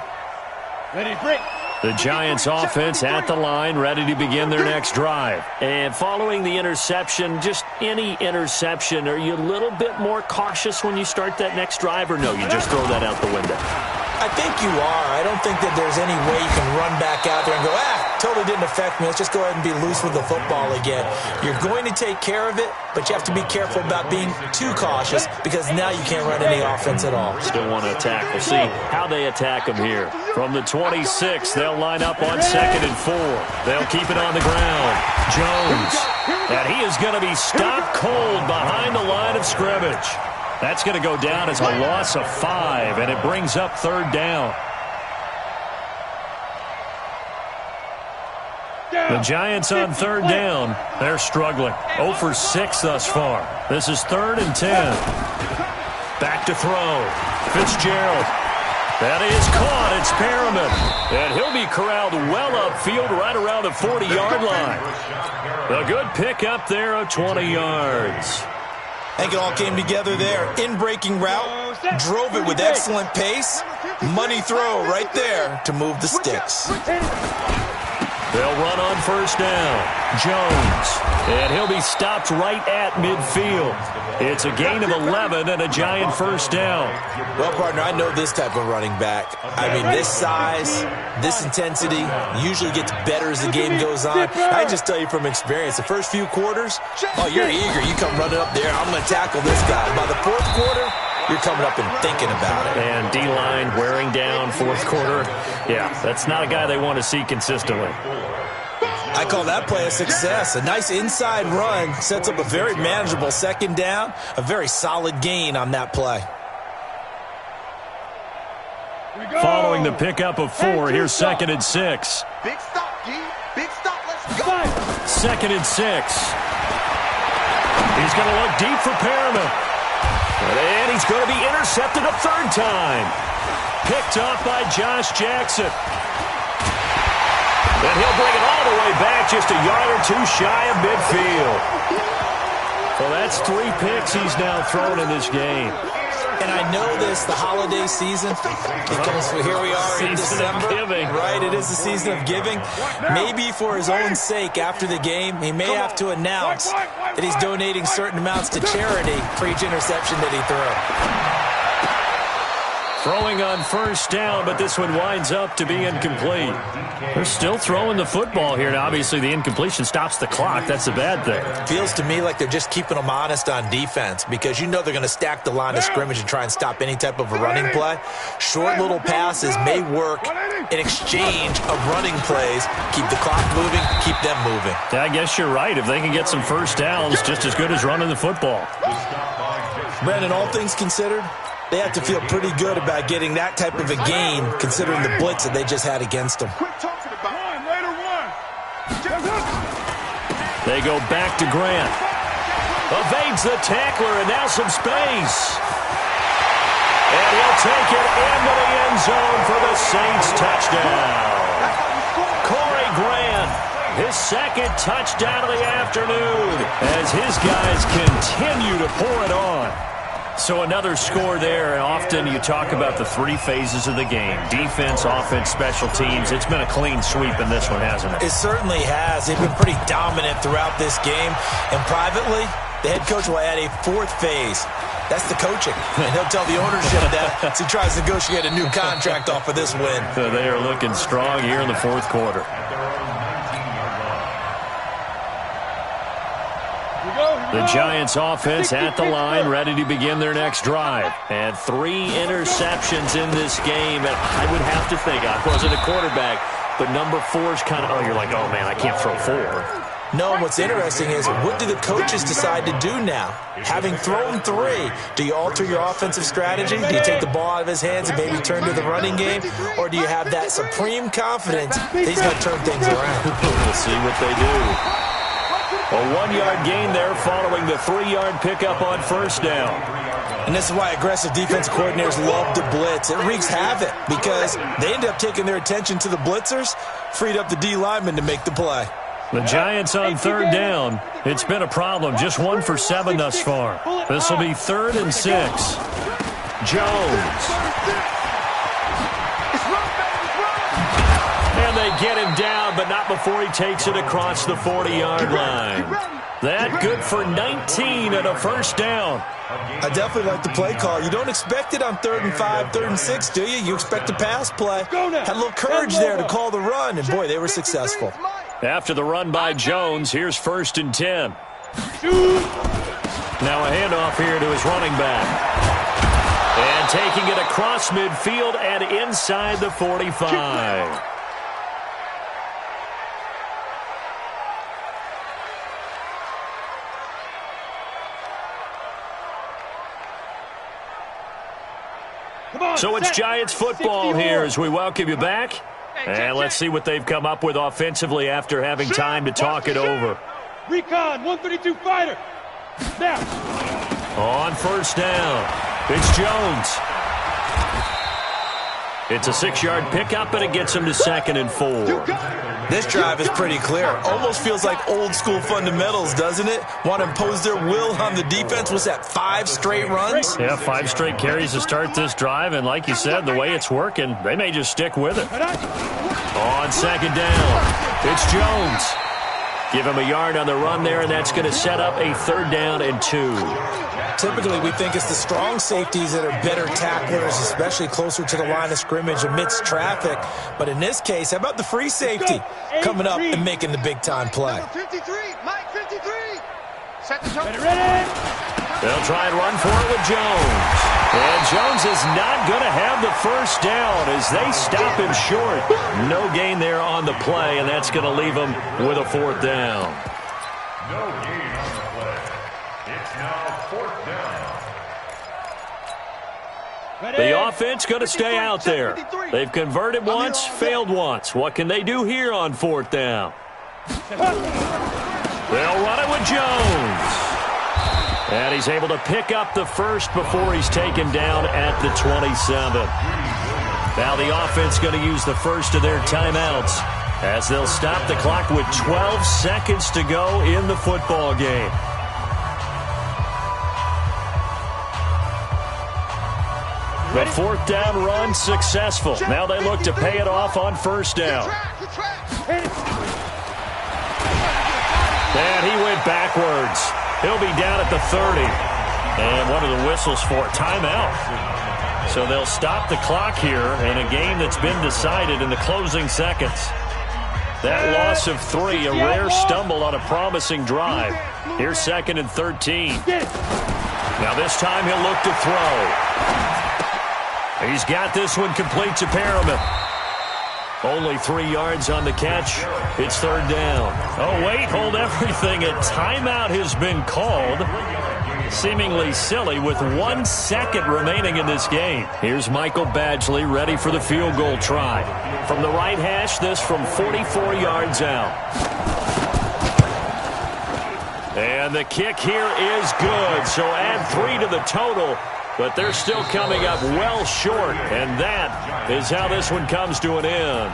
Ready, break. The Giants offense at the line, ready to begin their next drive. And following the interception, just any interception, are you a little bit more cautious when you start that next drive, or no, you just throw that out the window? I think you are. I don't think that there's any way you can run back out there and go, totally didn't affect me. Let's just go ahead and be loose with the football again. You're going to take care of it, but you have to be careful about being too cautious because now you can't run any offense at all. Still want to attack. We'll see how they attack them here. From the 26, they'll line up on 2nd and 4. They'll keep it on the ground. Jones. And he is going to be stopped cold behind the line of scrimmage. That's going to go down as a loss of 5, and it brings up 3rd down. The Giants on 3rd down. They're struggling. 0 for 6 thus far. This is 3rd and 10. Back to throw. Fitzgerald. That is caught. It's Perriman. And he'll be corralled well upfield right around the 40-yard line. A good pickup there of 20 yards. I think it all came together there. In-breaking route, drove it with excellent pace. Money throw right there to move the sticks. They'll run on 1st down. Jones. And he'll be stopped right at midfield. It's a gain of 11 and a Giant 1st down. Well, partner, I know this type of running back. I mean, this size, this intensity usually gets better as the game goes on. I just tell you from experience, the first few quarters, you're eager. You come running up there, I'm going to tackle this guy. By the 4th quarter, you're coming up and thinking about it. And D-line wearing down 4th quarter. Yeah, that's not a guy they want to see consistently. I call that play a success. A nice inside run sets up a very manageable 2nd down, a very solid gain on that play. Following the pickup of 4, here's 2nd and 6. Big stop, G. Big stop. Let's go. 2nd and 6. He's going to look deep for Perriman. And he's going to be intercepted a 3rd time. Picked off by Josh Jackson. And he'll bring it all the way back just a yard or 2 shy of midfield. Well, that's 3 picks he's now thrown in this game. And I know this, the holiday season, because here we are in December. Right, it is the season of giving. Maybe for his own sake, after the game, he may have to announce that he's donating certain amounts to charity for each interception that he threw. Throwing on 1st down, but this one winds up to be incomplete. They're still throwing the football here. Now, obviously, the incompletion stops the clock. That's a bad thing. Feels to me like they're just keeping them honest on defense because you know they're going to stack the line of scrimmage and try and stop any type of a running play. Short little passes may work in exchange of running plays. Keep the clock moving, keep them moving. Yeah, I guess you're right. If they can get some 1st downs, just as good as running the football. Brandon, all things considered, they have to feel pretty good about getting that type of a gain considering the blitz that they just had against them. They go back to Grant. Evades the tackler, and now some space. And he'll take it into the end zone for the Saints touchdown. Corey Grant, his 2nd touchdown of the afternoon as his guys continue to pour it on. So another score there, and often you talk about the 3 phases of the game. Defense, offense, special teams. It's been a clean sweep in this one, hasn't it? It certainly has. They've been pretty dominant throughout this game. And privately, the head coach will add a 4th phase. That's the coaching. And he'll tell the ownership that as he tries to negotiate a new contract off of this win. So they are looking strong here in the 4th quarter. The Giants offense at the line, ready to begin their next drive. And 3 interceptions in this game. And I would have to think, I wasn't a quarterback, but number 4 is kind of, you're like, oh, man, I can't throw 4. No, what's interesting is, what do the coaches decide to do now? Having thrown 3, do you alter your offensive strategy? Do you take the ball out of his hands and maybe turn to the running game? Or do you have that supreme confidence that he's going to turn things around? We'll see what they do. A 1-yard gain there following the 3-yard pickup on first down. And this is why aggressive defense coordinators love to blitz. It wreaks havoc because they end up taking their attention to the blitzers, freed up the D lineman to make the play. The Giants on 3rd down. It's been a problem. Just 1 for 7 thus far. This will be 3rd and 6. Jones. And they get him down, but not before he takes it across the 40-yard line. That good for 19 and a first down. I definitely like the play call. You don't expect it on 3rd and 5, 3rd and 6, do you? You expect a pass play. Had a little courage there to call the run, and boy, they were successful. After the run by Jones, here's 1st and 10. Now a handoff here to his running back. And taking it across midfield and inside the 45. So it's Giants football here as we welcome you back. And let's see what they've come up with offensively after having time to talk it over. Recon, 132 fighter. Now. On first down, it's Jones. It's a 6-yard pickup, and it gets him to 2nd and 4. This drive is pretty clear. Almost feels like old-school fundamentals, doesn't it? Want to impose their will on the defense. Was that 5 straight runs? Yeah, 5 straight carries to start this drive, and like you said, the way it's working, they may just stick with it. On 2nd down, it's Jones. Give him a yard on the run there, and that's going to set up a 3rd down and 2. Typically, we think it's the strong safeties that are better tacklers, especially closer to the line of scrimmage amidst traffic. But in this case, how about the free safety coming up and making the big-time play? 53, Mike 53. Set the tone. They'll try and run for it with Jones. And Jones is not going to have the first down as they stop him short. No gain there on the play, and that's going to leave him with a 4th down. No gain on the play. It's now 4th down. The offense going to stay out there. They've converted once, failed once. What can they do here on 4th down? They'll run it with Jones. And he's able to pick up the first before he's taken down at the 27. Now the offense going to use the first of their timeouts as they'll stop the clock with 12 seconds to go in the football game. The 4th down run successful. Now they look to pay it off on first down. And he went backwards. He'll be down at the 30. And one of the whistles for a timeout. So they'll stop the clock here in a game that's been decided in the closing seconds. That loss of 3, a rare stumble on a promising drive. Here's 2nd and 13. Now this time he'll look to throw. He's got this one complete to Perriman. Only 3 yards on the catch. It's 3rd down. Oh, wait, hold everything. A timeout has been called. Seemingly silly with 1 second remaining in this game. Here's Michael Badgley ready for the field goal try. From the right hash, this from 44 yards out. And the kick here is good. So add 3 to the total. But they're still coming up well short, and that is how this one comes to an end.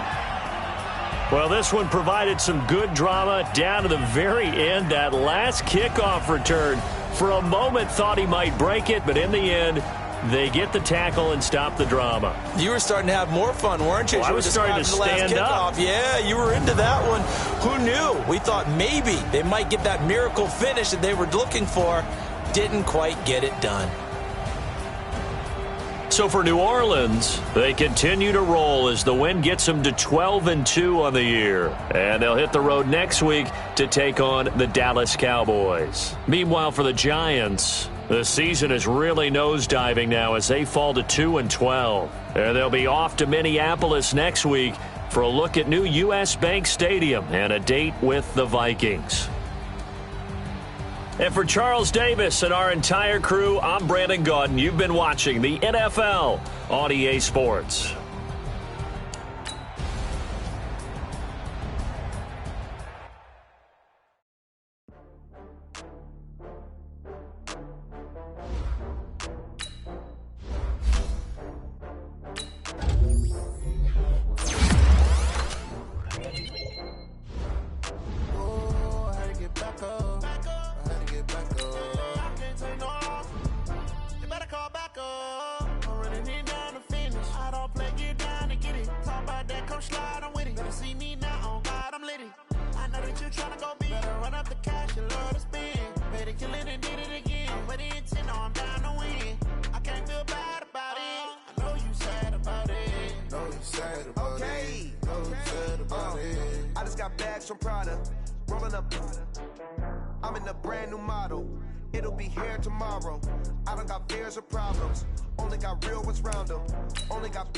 Well, this one provided some good drama down to the very end. That last kickoff return, for a moment thought he might break it, but in the end, they get the tackle and stop the drama. You were starting to have more fun, weren't you? Well, I was starting to stand up. Yeah, you were into that one. Who knew? We thought maybe they might get that miracle finish that they were looking for. Didn't quite get it done. So for New Orleans, they continue to roll as the win gets them to 12-2 on the year. And they'll hit the road next week to take on the Dallas Cowboys. Meanwhile, for the Giants, the season is really nosediving now as they fall to 2-12. And they'll be off to Minneapolis next week for a look at new U.S. Bank Stadium and a date with the Vikings. And for Charles Davis and our entire crew, I'm Brandon Gaudin. You've been watching the NFL on EA Sports. I'm in a brand new model. It'll be here tomorrow. I don't got fears or problems. Only got real ones round them. Only got.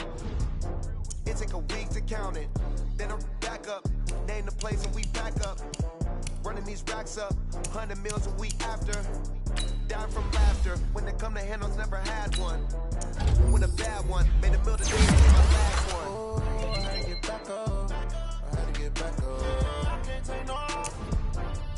It take a week to count it. Then I'm back up. Name the place and we back up. Running these racks up. 100 meals a week after. Dying from laughter. When it come to handles, never had one. With a bad one. Made a meal today. My last one. Oh, I had to get back up. I had to get back up. I can't take no.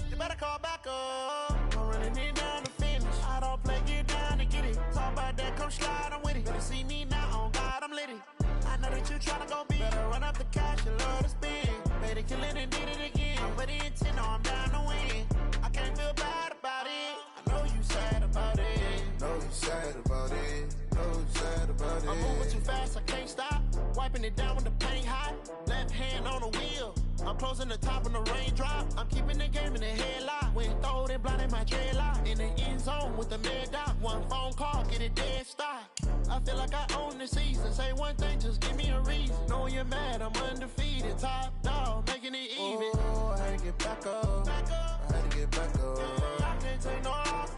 You better call back up. I'm running it down to finish. I don't play, get down to get it. Talk about that, come slide, I'm with it. Better see me now, on God, I'm litty. I know that you tryna go big. Better run up the cash, you love to spend. Made it, kill it, and did it again. But the intent, no, I'm down to win. I can't feel bad about it. I know you sad about it. Know you sad about it. Know you sad about it. I'm moving too fast, I can't stop. Wiping it down with the paint hot. Left hand on the wheel. I'm closing the top on the raindrop. I'm keeping the game in the headlock. When throwed and blinded my dreadlock. In the end zone with the mad dot. One phone call, get it dead stop. I feel like I own the season. Say one thing, just give me a reason. Knowing you're mad, I'm undefeated. Top dog, making it even. Oh, I had to get back up. I had to get back up. I can't take no off.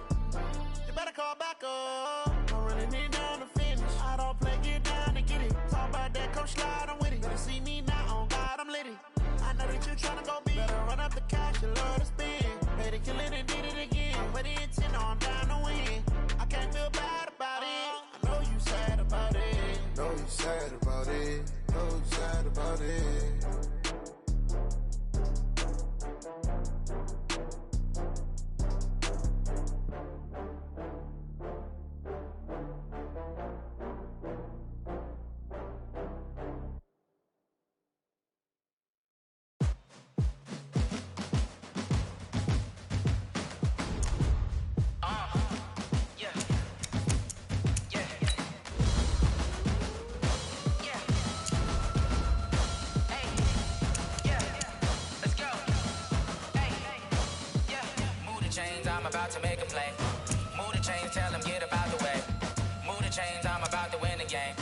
You better call back up. I'm running it down to finish. I don't play, get down to get it. Talk about that, come slide, I'm with it. Better see me now, on God, I'm litty. I know that you tryna go big. Better run up the cash, you love to spend. Made it, kill it, and did it again. But the intent, no, I'm down to win. I can't feel bad about it. I know you sad about it. Know you sad about it. Know you sad about it. I'm about to make a play. Move the chains, tell them get up out the way. Move the chains, I'm about to win the game.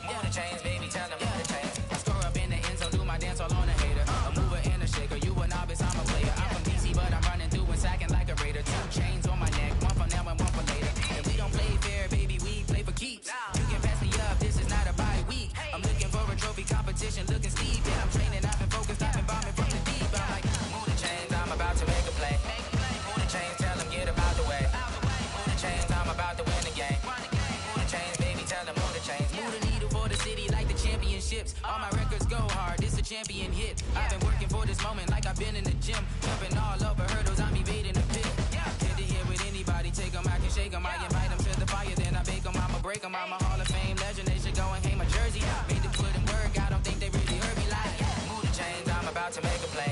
Move the chains, baby, tell them move the chains. I score up in the end zone, do my dance all on a hater. A mover and a shaker, you a novice, I'm a player. I'm from DC, but I'm running through and sacking like a raider. 2 chains on my neck, one for now and one for later. And we don't play fair, baby, we play for keeps. You can pass me up, this is not a bye week. I'm looking for a trophy competition, looking steep. Yeah, I'm training, I've been focused, I've been bombing from the deep. I'm like, move the chains, I'm about to make a play. Move the chains, tell them get up out the way. Move the chains, I'm about to win the game. Move the chains, baby, tell them move the chains. Move the needle for the city like the championships. All my records go hard, this a champion hit. I've been working for this moment like I've been in the gym. Jumping all over hurdles, I'm evading the pit. Tend to hear with anybody, take them, I can shake them. I invite them to the fire, then I bake them. I'ma break them. I'm a Hall of Fame legend, they should go and hang my jersey. Made to put in work, I don't think they really heard me like. Move the chains, I'm about to make a play.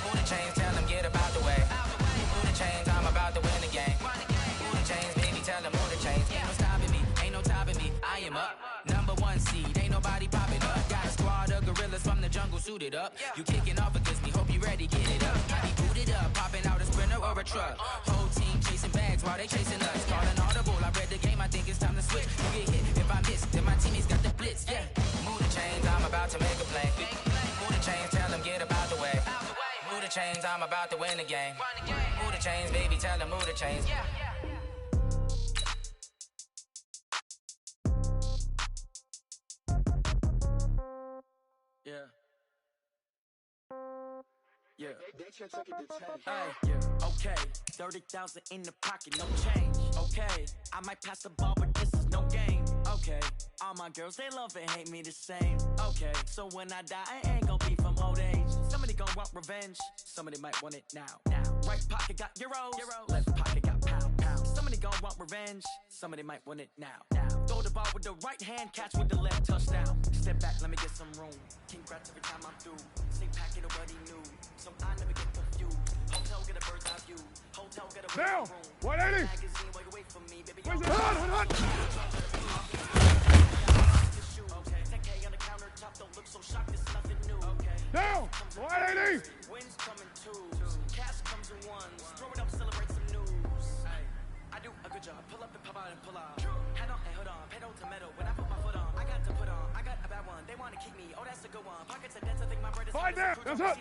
Move the chains, tell them get up out the way. Move the chains, I'm about to win the game. Move the chains, baby, tell them move the chains. Ain't no stopping me, ain't no topping me. I am up, #1 seed, ain't nobody popping up. Got a squad of gorillas from the jungle suited up. You kicking off against me, hope you ready, get it up. I be booted up, popping out a sprinter or a truck. Whole team chasing bags while they chasing us. Calling audible, I read the game, I think it's time to switch. You get hit if I miss, then my teammates got the blitz. Yeah, move the chains, I'm about to make a play. Move the chains, tell them get about the way. Move the chains, I'm about to win the game. Move the chains, baby, tell them move the chains. Yeah. Yeah. Yeah. Okay. 30,000 in the pocket, no change. Okay. I might pass the ball, but this is no game. Okay. All my girls, they love and hate me the same. Okay. So when I die, I ain't gon' be from old age. Somebody gon' want revenge. Somebody might want it now. Right pocket got euros. Left pocket got pound. Somebody gon' want revenge. Somebody might want it now. Throw the ball with the right hand, catch with the left, touchdown. Step back, let me get some room. Congrats every time I'm through. Say packet already knew, so I never get confused. Hotel get a bird's eye view. Hotel get a Now, 180. magazine, wait away from me, baby. Where's it? Hot. Okay, 10K on the countertop, don't look so shocked, it's nothing new. Okay. Down. 180. Wins come in twos, cash comes in ones. Throw it up, celebrate some news. Ay, I do a good job. Pull up and pop out and pull out. Head on and hood on, pedal to metal. When I put my foot on, I got to put on. I got a bad one. They want to keep me. Oh, that's a good one. Pockets are dense. I think my bread is. Find that. That's it.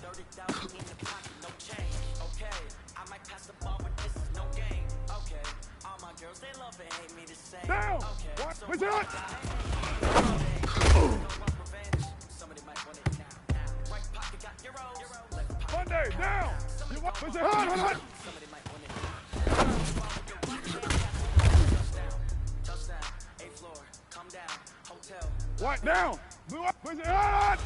30,000 in the pocket, no change. Okay, I might pass the ball, but this is no game. Okay, all my girls they love and hate me the same. Down. Okay, What? so Where's it? Somebody might want it now. Right pocket got euros. Left pocket Monday. Down. Where's it? Hot. somebody might want it now. Touchdown, A floor, come down, hotel. What? Down. Blew up. Where's it? Hot.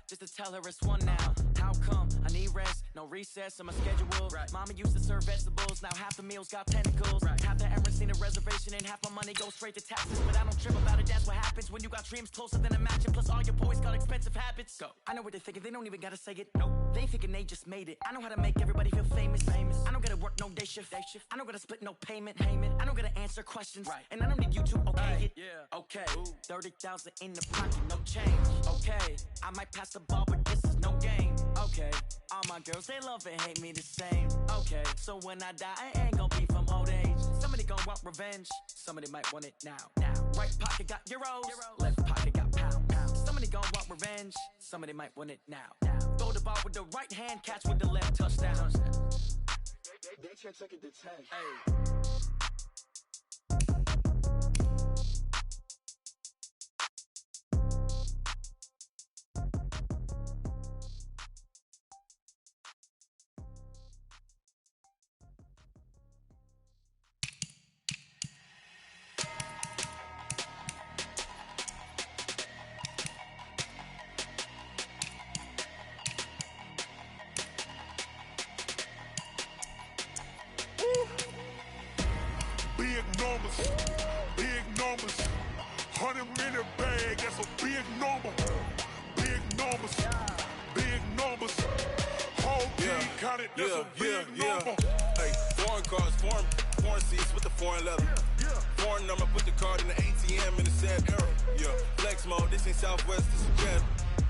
Just to tell her it's one now. How come? I need rest, no recess in my schedule. Right. Mama used to serve vegetables, now half the meals got tentacles. Right. Half the errands need a reservation and half my money goes straight to taxes. But I don't trip about it, that's what happens when you got dreams closer than a matching. Plus all your boys got expensive habits. Go. I know what they're thinking, they don't even gotta say it. Nope. They thinking they just made it. I know how to make everybody feel famous. I don't gotta work no day shift. I don't gotta split no payment. I don't gotta answer questions. Right. And I don't need you to okay it. Yeah. Okay. 30,000 in the pocket, no change. Okay. I might pass the ball, but this is no game. Okay. All my girls, they love and hate me the same. Okay. So when I die, I ain't gon' be from old age. Somebody gon' want revenge. Somebody might want it now. Right pocket got euros. Left pocket got pound. Somebody gon' want revenge. Somebody might want it now. Throw the ball with the right hand, catch with the left, touchdown. They check it to 10. Hey. Big numbers. 100 minute bag, that's a big number. Big numbers. Big numbers. Whole team counted, that's a big number. Hey, foreign cars, foreign seats with the foreign leather. Foreign number, put the card in the ATM in the sad era. Yeah, flex mode, this ain't Southwest, this is Jet.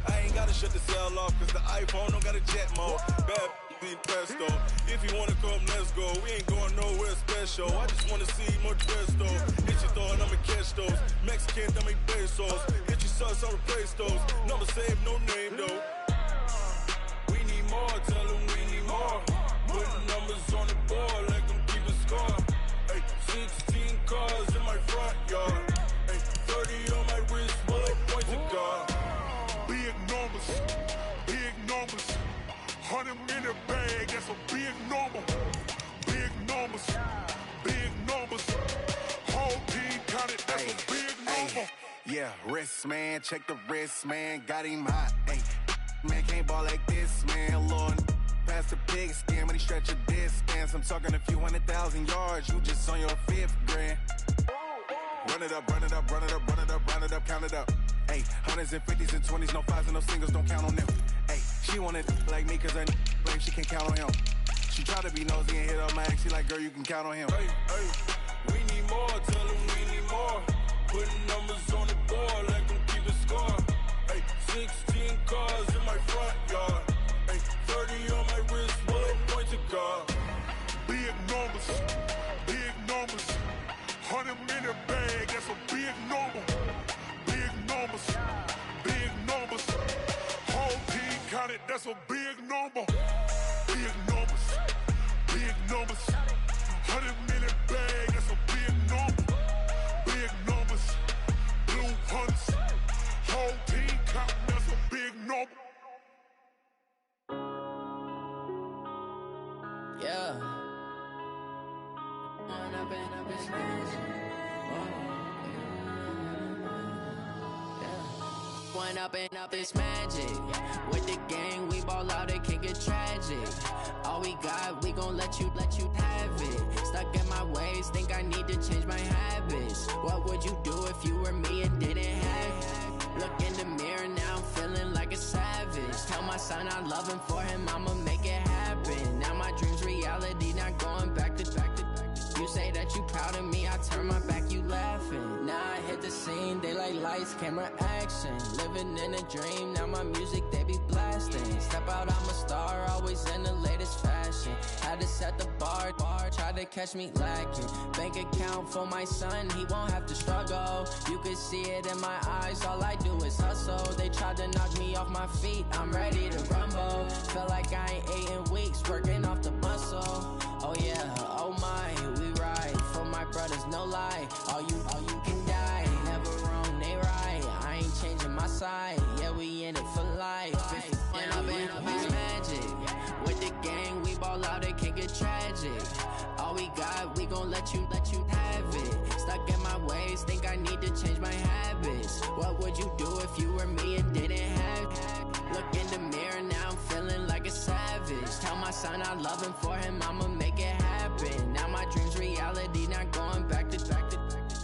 I ain't gotta shut the cell off, cause the iPhone don't got a jet mode. Bad be pesto. If you wanna come, let's go. We ain't going nowhere special. I just wanna see more dress though. Hit your thought, I'ma catch those. Mexican, dummy pesos. Hit your sus, I'll replace those. Number save, no name though. We need more, tell them we need more. Putting numbers on the board, like them keep a score. Hey, 16 cars in my front yard. Hey, 30 on my wrist, bullet points of God. Big numbers. Big numbers. 100 minute bag, that's a big number. Big numbers. Big numbers. Whole team counted, that's a big number. Yeah, wrist, man, check the wrist, man, got him hot. Hey, man, can't ball like this, man, Lord. Past the pig skin when he stretch a distance. I'm talking a few 100,000 yards, you just on your 5th grand. Run it up, run it up, run it up, run it up, run it up, count it up. Hey, hundreds and 50s and 20s, no 5s and no singles, don't count on them. Hey, she wanted like me cause her like she can count on him. She try to be nosy and hit up my ex, she like, girl, you can count on him. Hey, we need more, tell them we need more. Putting numbers on the board like I'm keeping score. Ay, 16 cars in my front yard. Ay, 30 on my wrist, bullet point to guard. Big numbers, big numbers. 100 minute bag, that's a big number. Big numbers, big numbers. Whole team counted, that's a big number. Big numbers, big numbers. 100 minute bag, that's a big number. Big numbers, blue hunts. Whole team counting, that's a big number. Yeah. One up and up is magic. With the gang, we ball out, it can get tragic. All we got, we gon' let you have it. Stuck in my ways, think I need to change my habits. What would you do if you were me and didn't have it? Look in the mirror, now I'm feeling like a savage. Tell my son I love him, for him I'ma make it happen. Now my dream's reality, not going back to. You say that you proud of me, I turn my back, you laughing. Now I hit the scene, daylight lights, camera action. Living in a dream, now my music, they be blasting. Step out, I'm a star, always in the latest fashion. Had to set the bar, try to catch me lacking. Bank account for my son, he won't have to struggle. You can see it in my eyes, all I do is hustle. They tried to knock me off my feet, I'm ready to rumble. Feel like I ain't ate in weeks, working off the muscle. Oh yeah, oh my, we ride for my brothers, no lie. All you can die, never wrong, they right. I ain't changing my side, yeah, we in it for life. When up is magic. With the gang, we ball out, it can get tragic. All we got, we gon' let you have it. Stuck in my ways, think I need to change my habits. What would you do if you were me and didn't have it? Look in the mirror, now I'm feeling like a savage. Tell my son I love him, for him I'ma make it happen. Now my dream's reality, not going back to.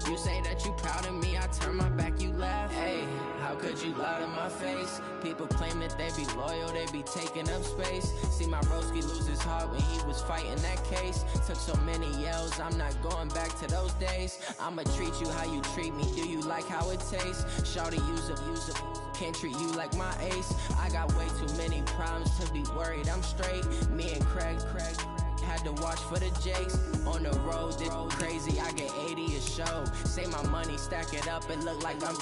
You say that you proud of me, I turn my back, you laugh. Hey, how could you lie to my face? People claim that they be loyal, they be taking up space. See my broski lose his heart when he was fighting that case. Took so many yells, I'm not going back to those days. I'ma treat you how you treat me, do you like how it tastes? Shawty, use up. Can't treat you like my ace. I got way too many problems to be worried, I'm straight. Me and Craig had to watch for the Jakes. On the road, this crazy, I get 80 a show. Say my money, stack it up, it look like I'm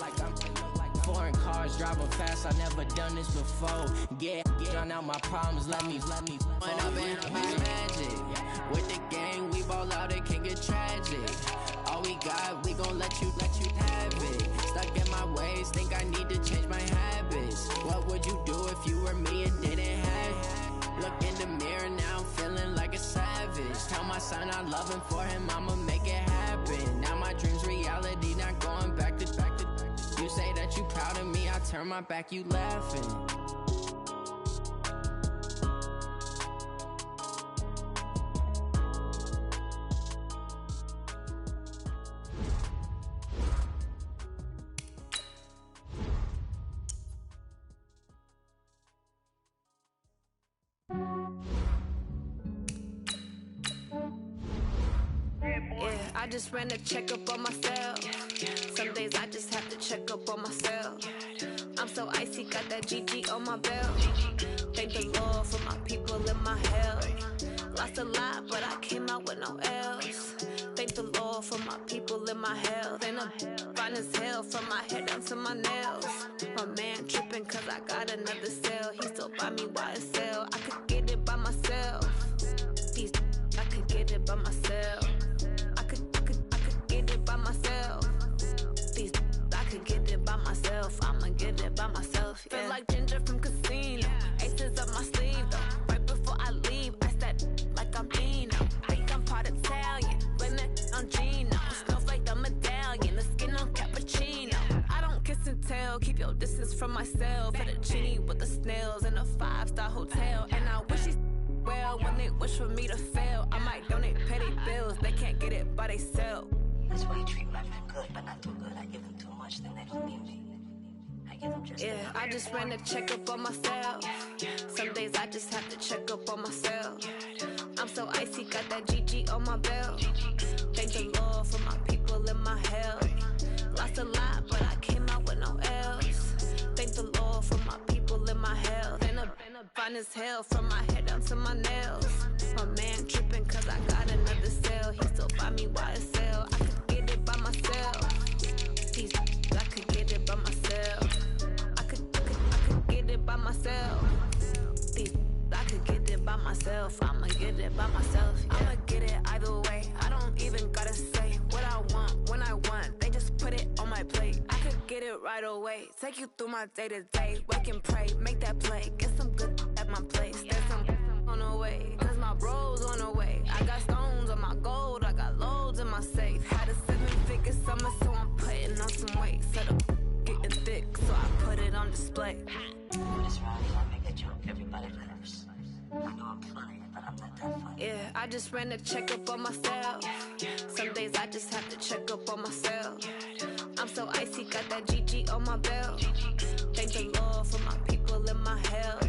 foreign cars, driving fast, I never done this before. Get drown out my problems, let me When up and magic. With the gang, we ball out, it can get tragic. All we got, we gon' let you have it. Stuck in my ways, think I need to change my habits. What would you do if you were me and didn't have it? Look in the mirror, now I'm feeling like a savage. Tell my son I love him, for him I'ma make it happen. Now my dream's reality, not going back to. You say that you proud of me, I turn my back, you laughing. I just ran a checkup on myself. Some days I just have to check up on myself. I'm so icy, got that GG on my belt. Thank the Lord for my people in my health. Lost a lot, but I came out with no L's. Thank the Lord for my people in my health. And I'm fine as hell from my head down to my nails. My man tripping cause I got another cell. He still buy me YSL. I could get it by myself. I could get it by myself. I could get it by myself. I could get it by myself. I'ma get it by myself. Yeah. Feel like Ginger from Casino. Aces up my sleeve though. Right before I leave, I said like I'm Dino. Think I'm part Italian. Blame that on Gino. Smells like the medallion. The skin on cappuccino. I don't kiss and tell. Keep your distance from myself. At a genie with the snails in a 5-star hotel. And I wish he's well when they wish for me to fail. I might donate petty bills. They can't get it by they sell. That's why you treat my friend good, but not too good. I give them too much, then they don't need me. I give them just enough. I just ran a checkup on myself. Some days I just have to check up on myself. I'm so icy, got that GG on my belt. Thank the Lord for my people in my health. Lost Lost a lot, but I came out with no L's. Thank the Lord for my people in my health. And a fine as hell from my head down to my nails. My man tripping cause I got another cell. He still buy me YSL. I could get it by myself. These I could get it by myself. I could get it by myself. These I could get it by myself. I'ma get it by myself. Yeah. I'ma get it either way. I don't even gotta say what I want when I want. They just put it on my plate. I could get it right away. Take you through my day to day. Wake and pray, make that play. Get some good at my place. There's some on the way. Cause my bros on the way. I got stones on my gold. I got loads in my safe. Had a 7-figure summer, so I'm putting on some weight. Set up getting thick, so I put it on display. This round, I'll make a joke. Everybody laughs. I know I'm funny, but I'm not that funny. Yeah, I just ran a checkup on myself. Some days I just have to check up on myself. I'm so icy, got that GG on my belt. Thank the Lord for my people in my health.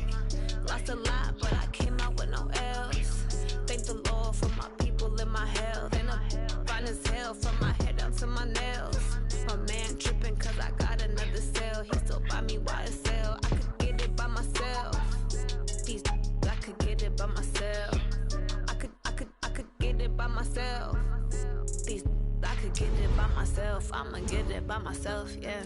Lost a lot, but I came out with no L's. Thank the Lord for my people in my health. And I'm fine as hell from my head down to my nails. My man tripping cause I got another cell. He still buy me YSL. I could get it by myself. These I could get it by myself. I could get it by myself. These I could get it by myself. I'ma get it by myself, yeah.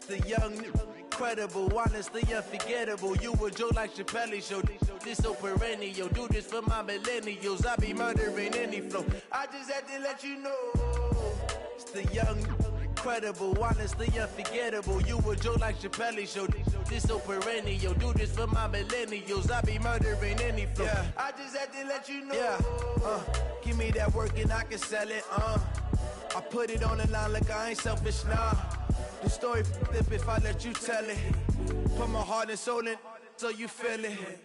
The young, incredible, honestly unforgettable. You a Joe like Chappelle show. This so perennial. Do this for my millennials. I be murdering any flow. I just had to let you know. It's the young, incredible, honestly unforgettable. You a Joe like Chappelle show. This so perennial. Do this for my millennials. I be murdering any flow. Yeah. I just had to let you know. Yeah. Give me that work and I can sell it. I put it on the line like I ain't selfish, nah. The story flip if I let you tell it. Put my heart and soul in so you feel it.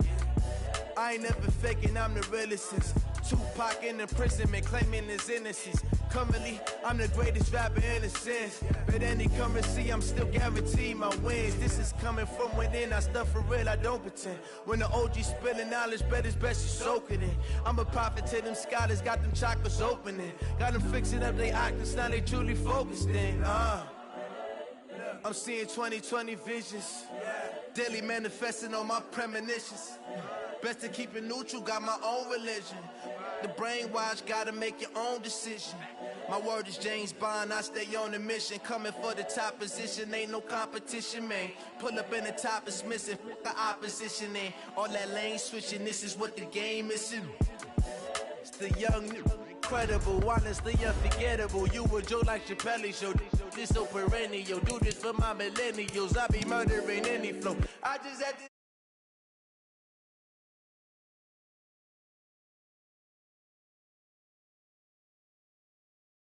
I ain't never faking, I'm the realest since Tupac in imprisonment, claiming his innocence. Currently, I'm the greatest rapper in a sense. But any currency, I'm still guaranteed my wins. This is coming from within, I stuff for real, I don't pretend. When the OG spilling knowledge, bet it's best you soak it in. I'm a prophet to them scholars, got them chakras opening. Got them fixing up they octaves, now they truly focused in. I'm seeing 2020 visions. Daily manifesting on my premonitions. Best to keep it neutral, got my own religion. The brainwash, gotta make your own decision. My word is James Bond, I stay on the mission. Coming for the top position, ain't no competition, man. Pull up in the top, it's missing, the opposition ain't. All that lane switching, this is what the game is. It's the young, incredible, honestly unforgettable. You a Joe like Chappelle show. This so perennial. Do this for my millennials. I be murdering any flow. I just had to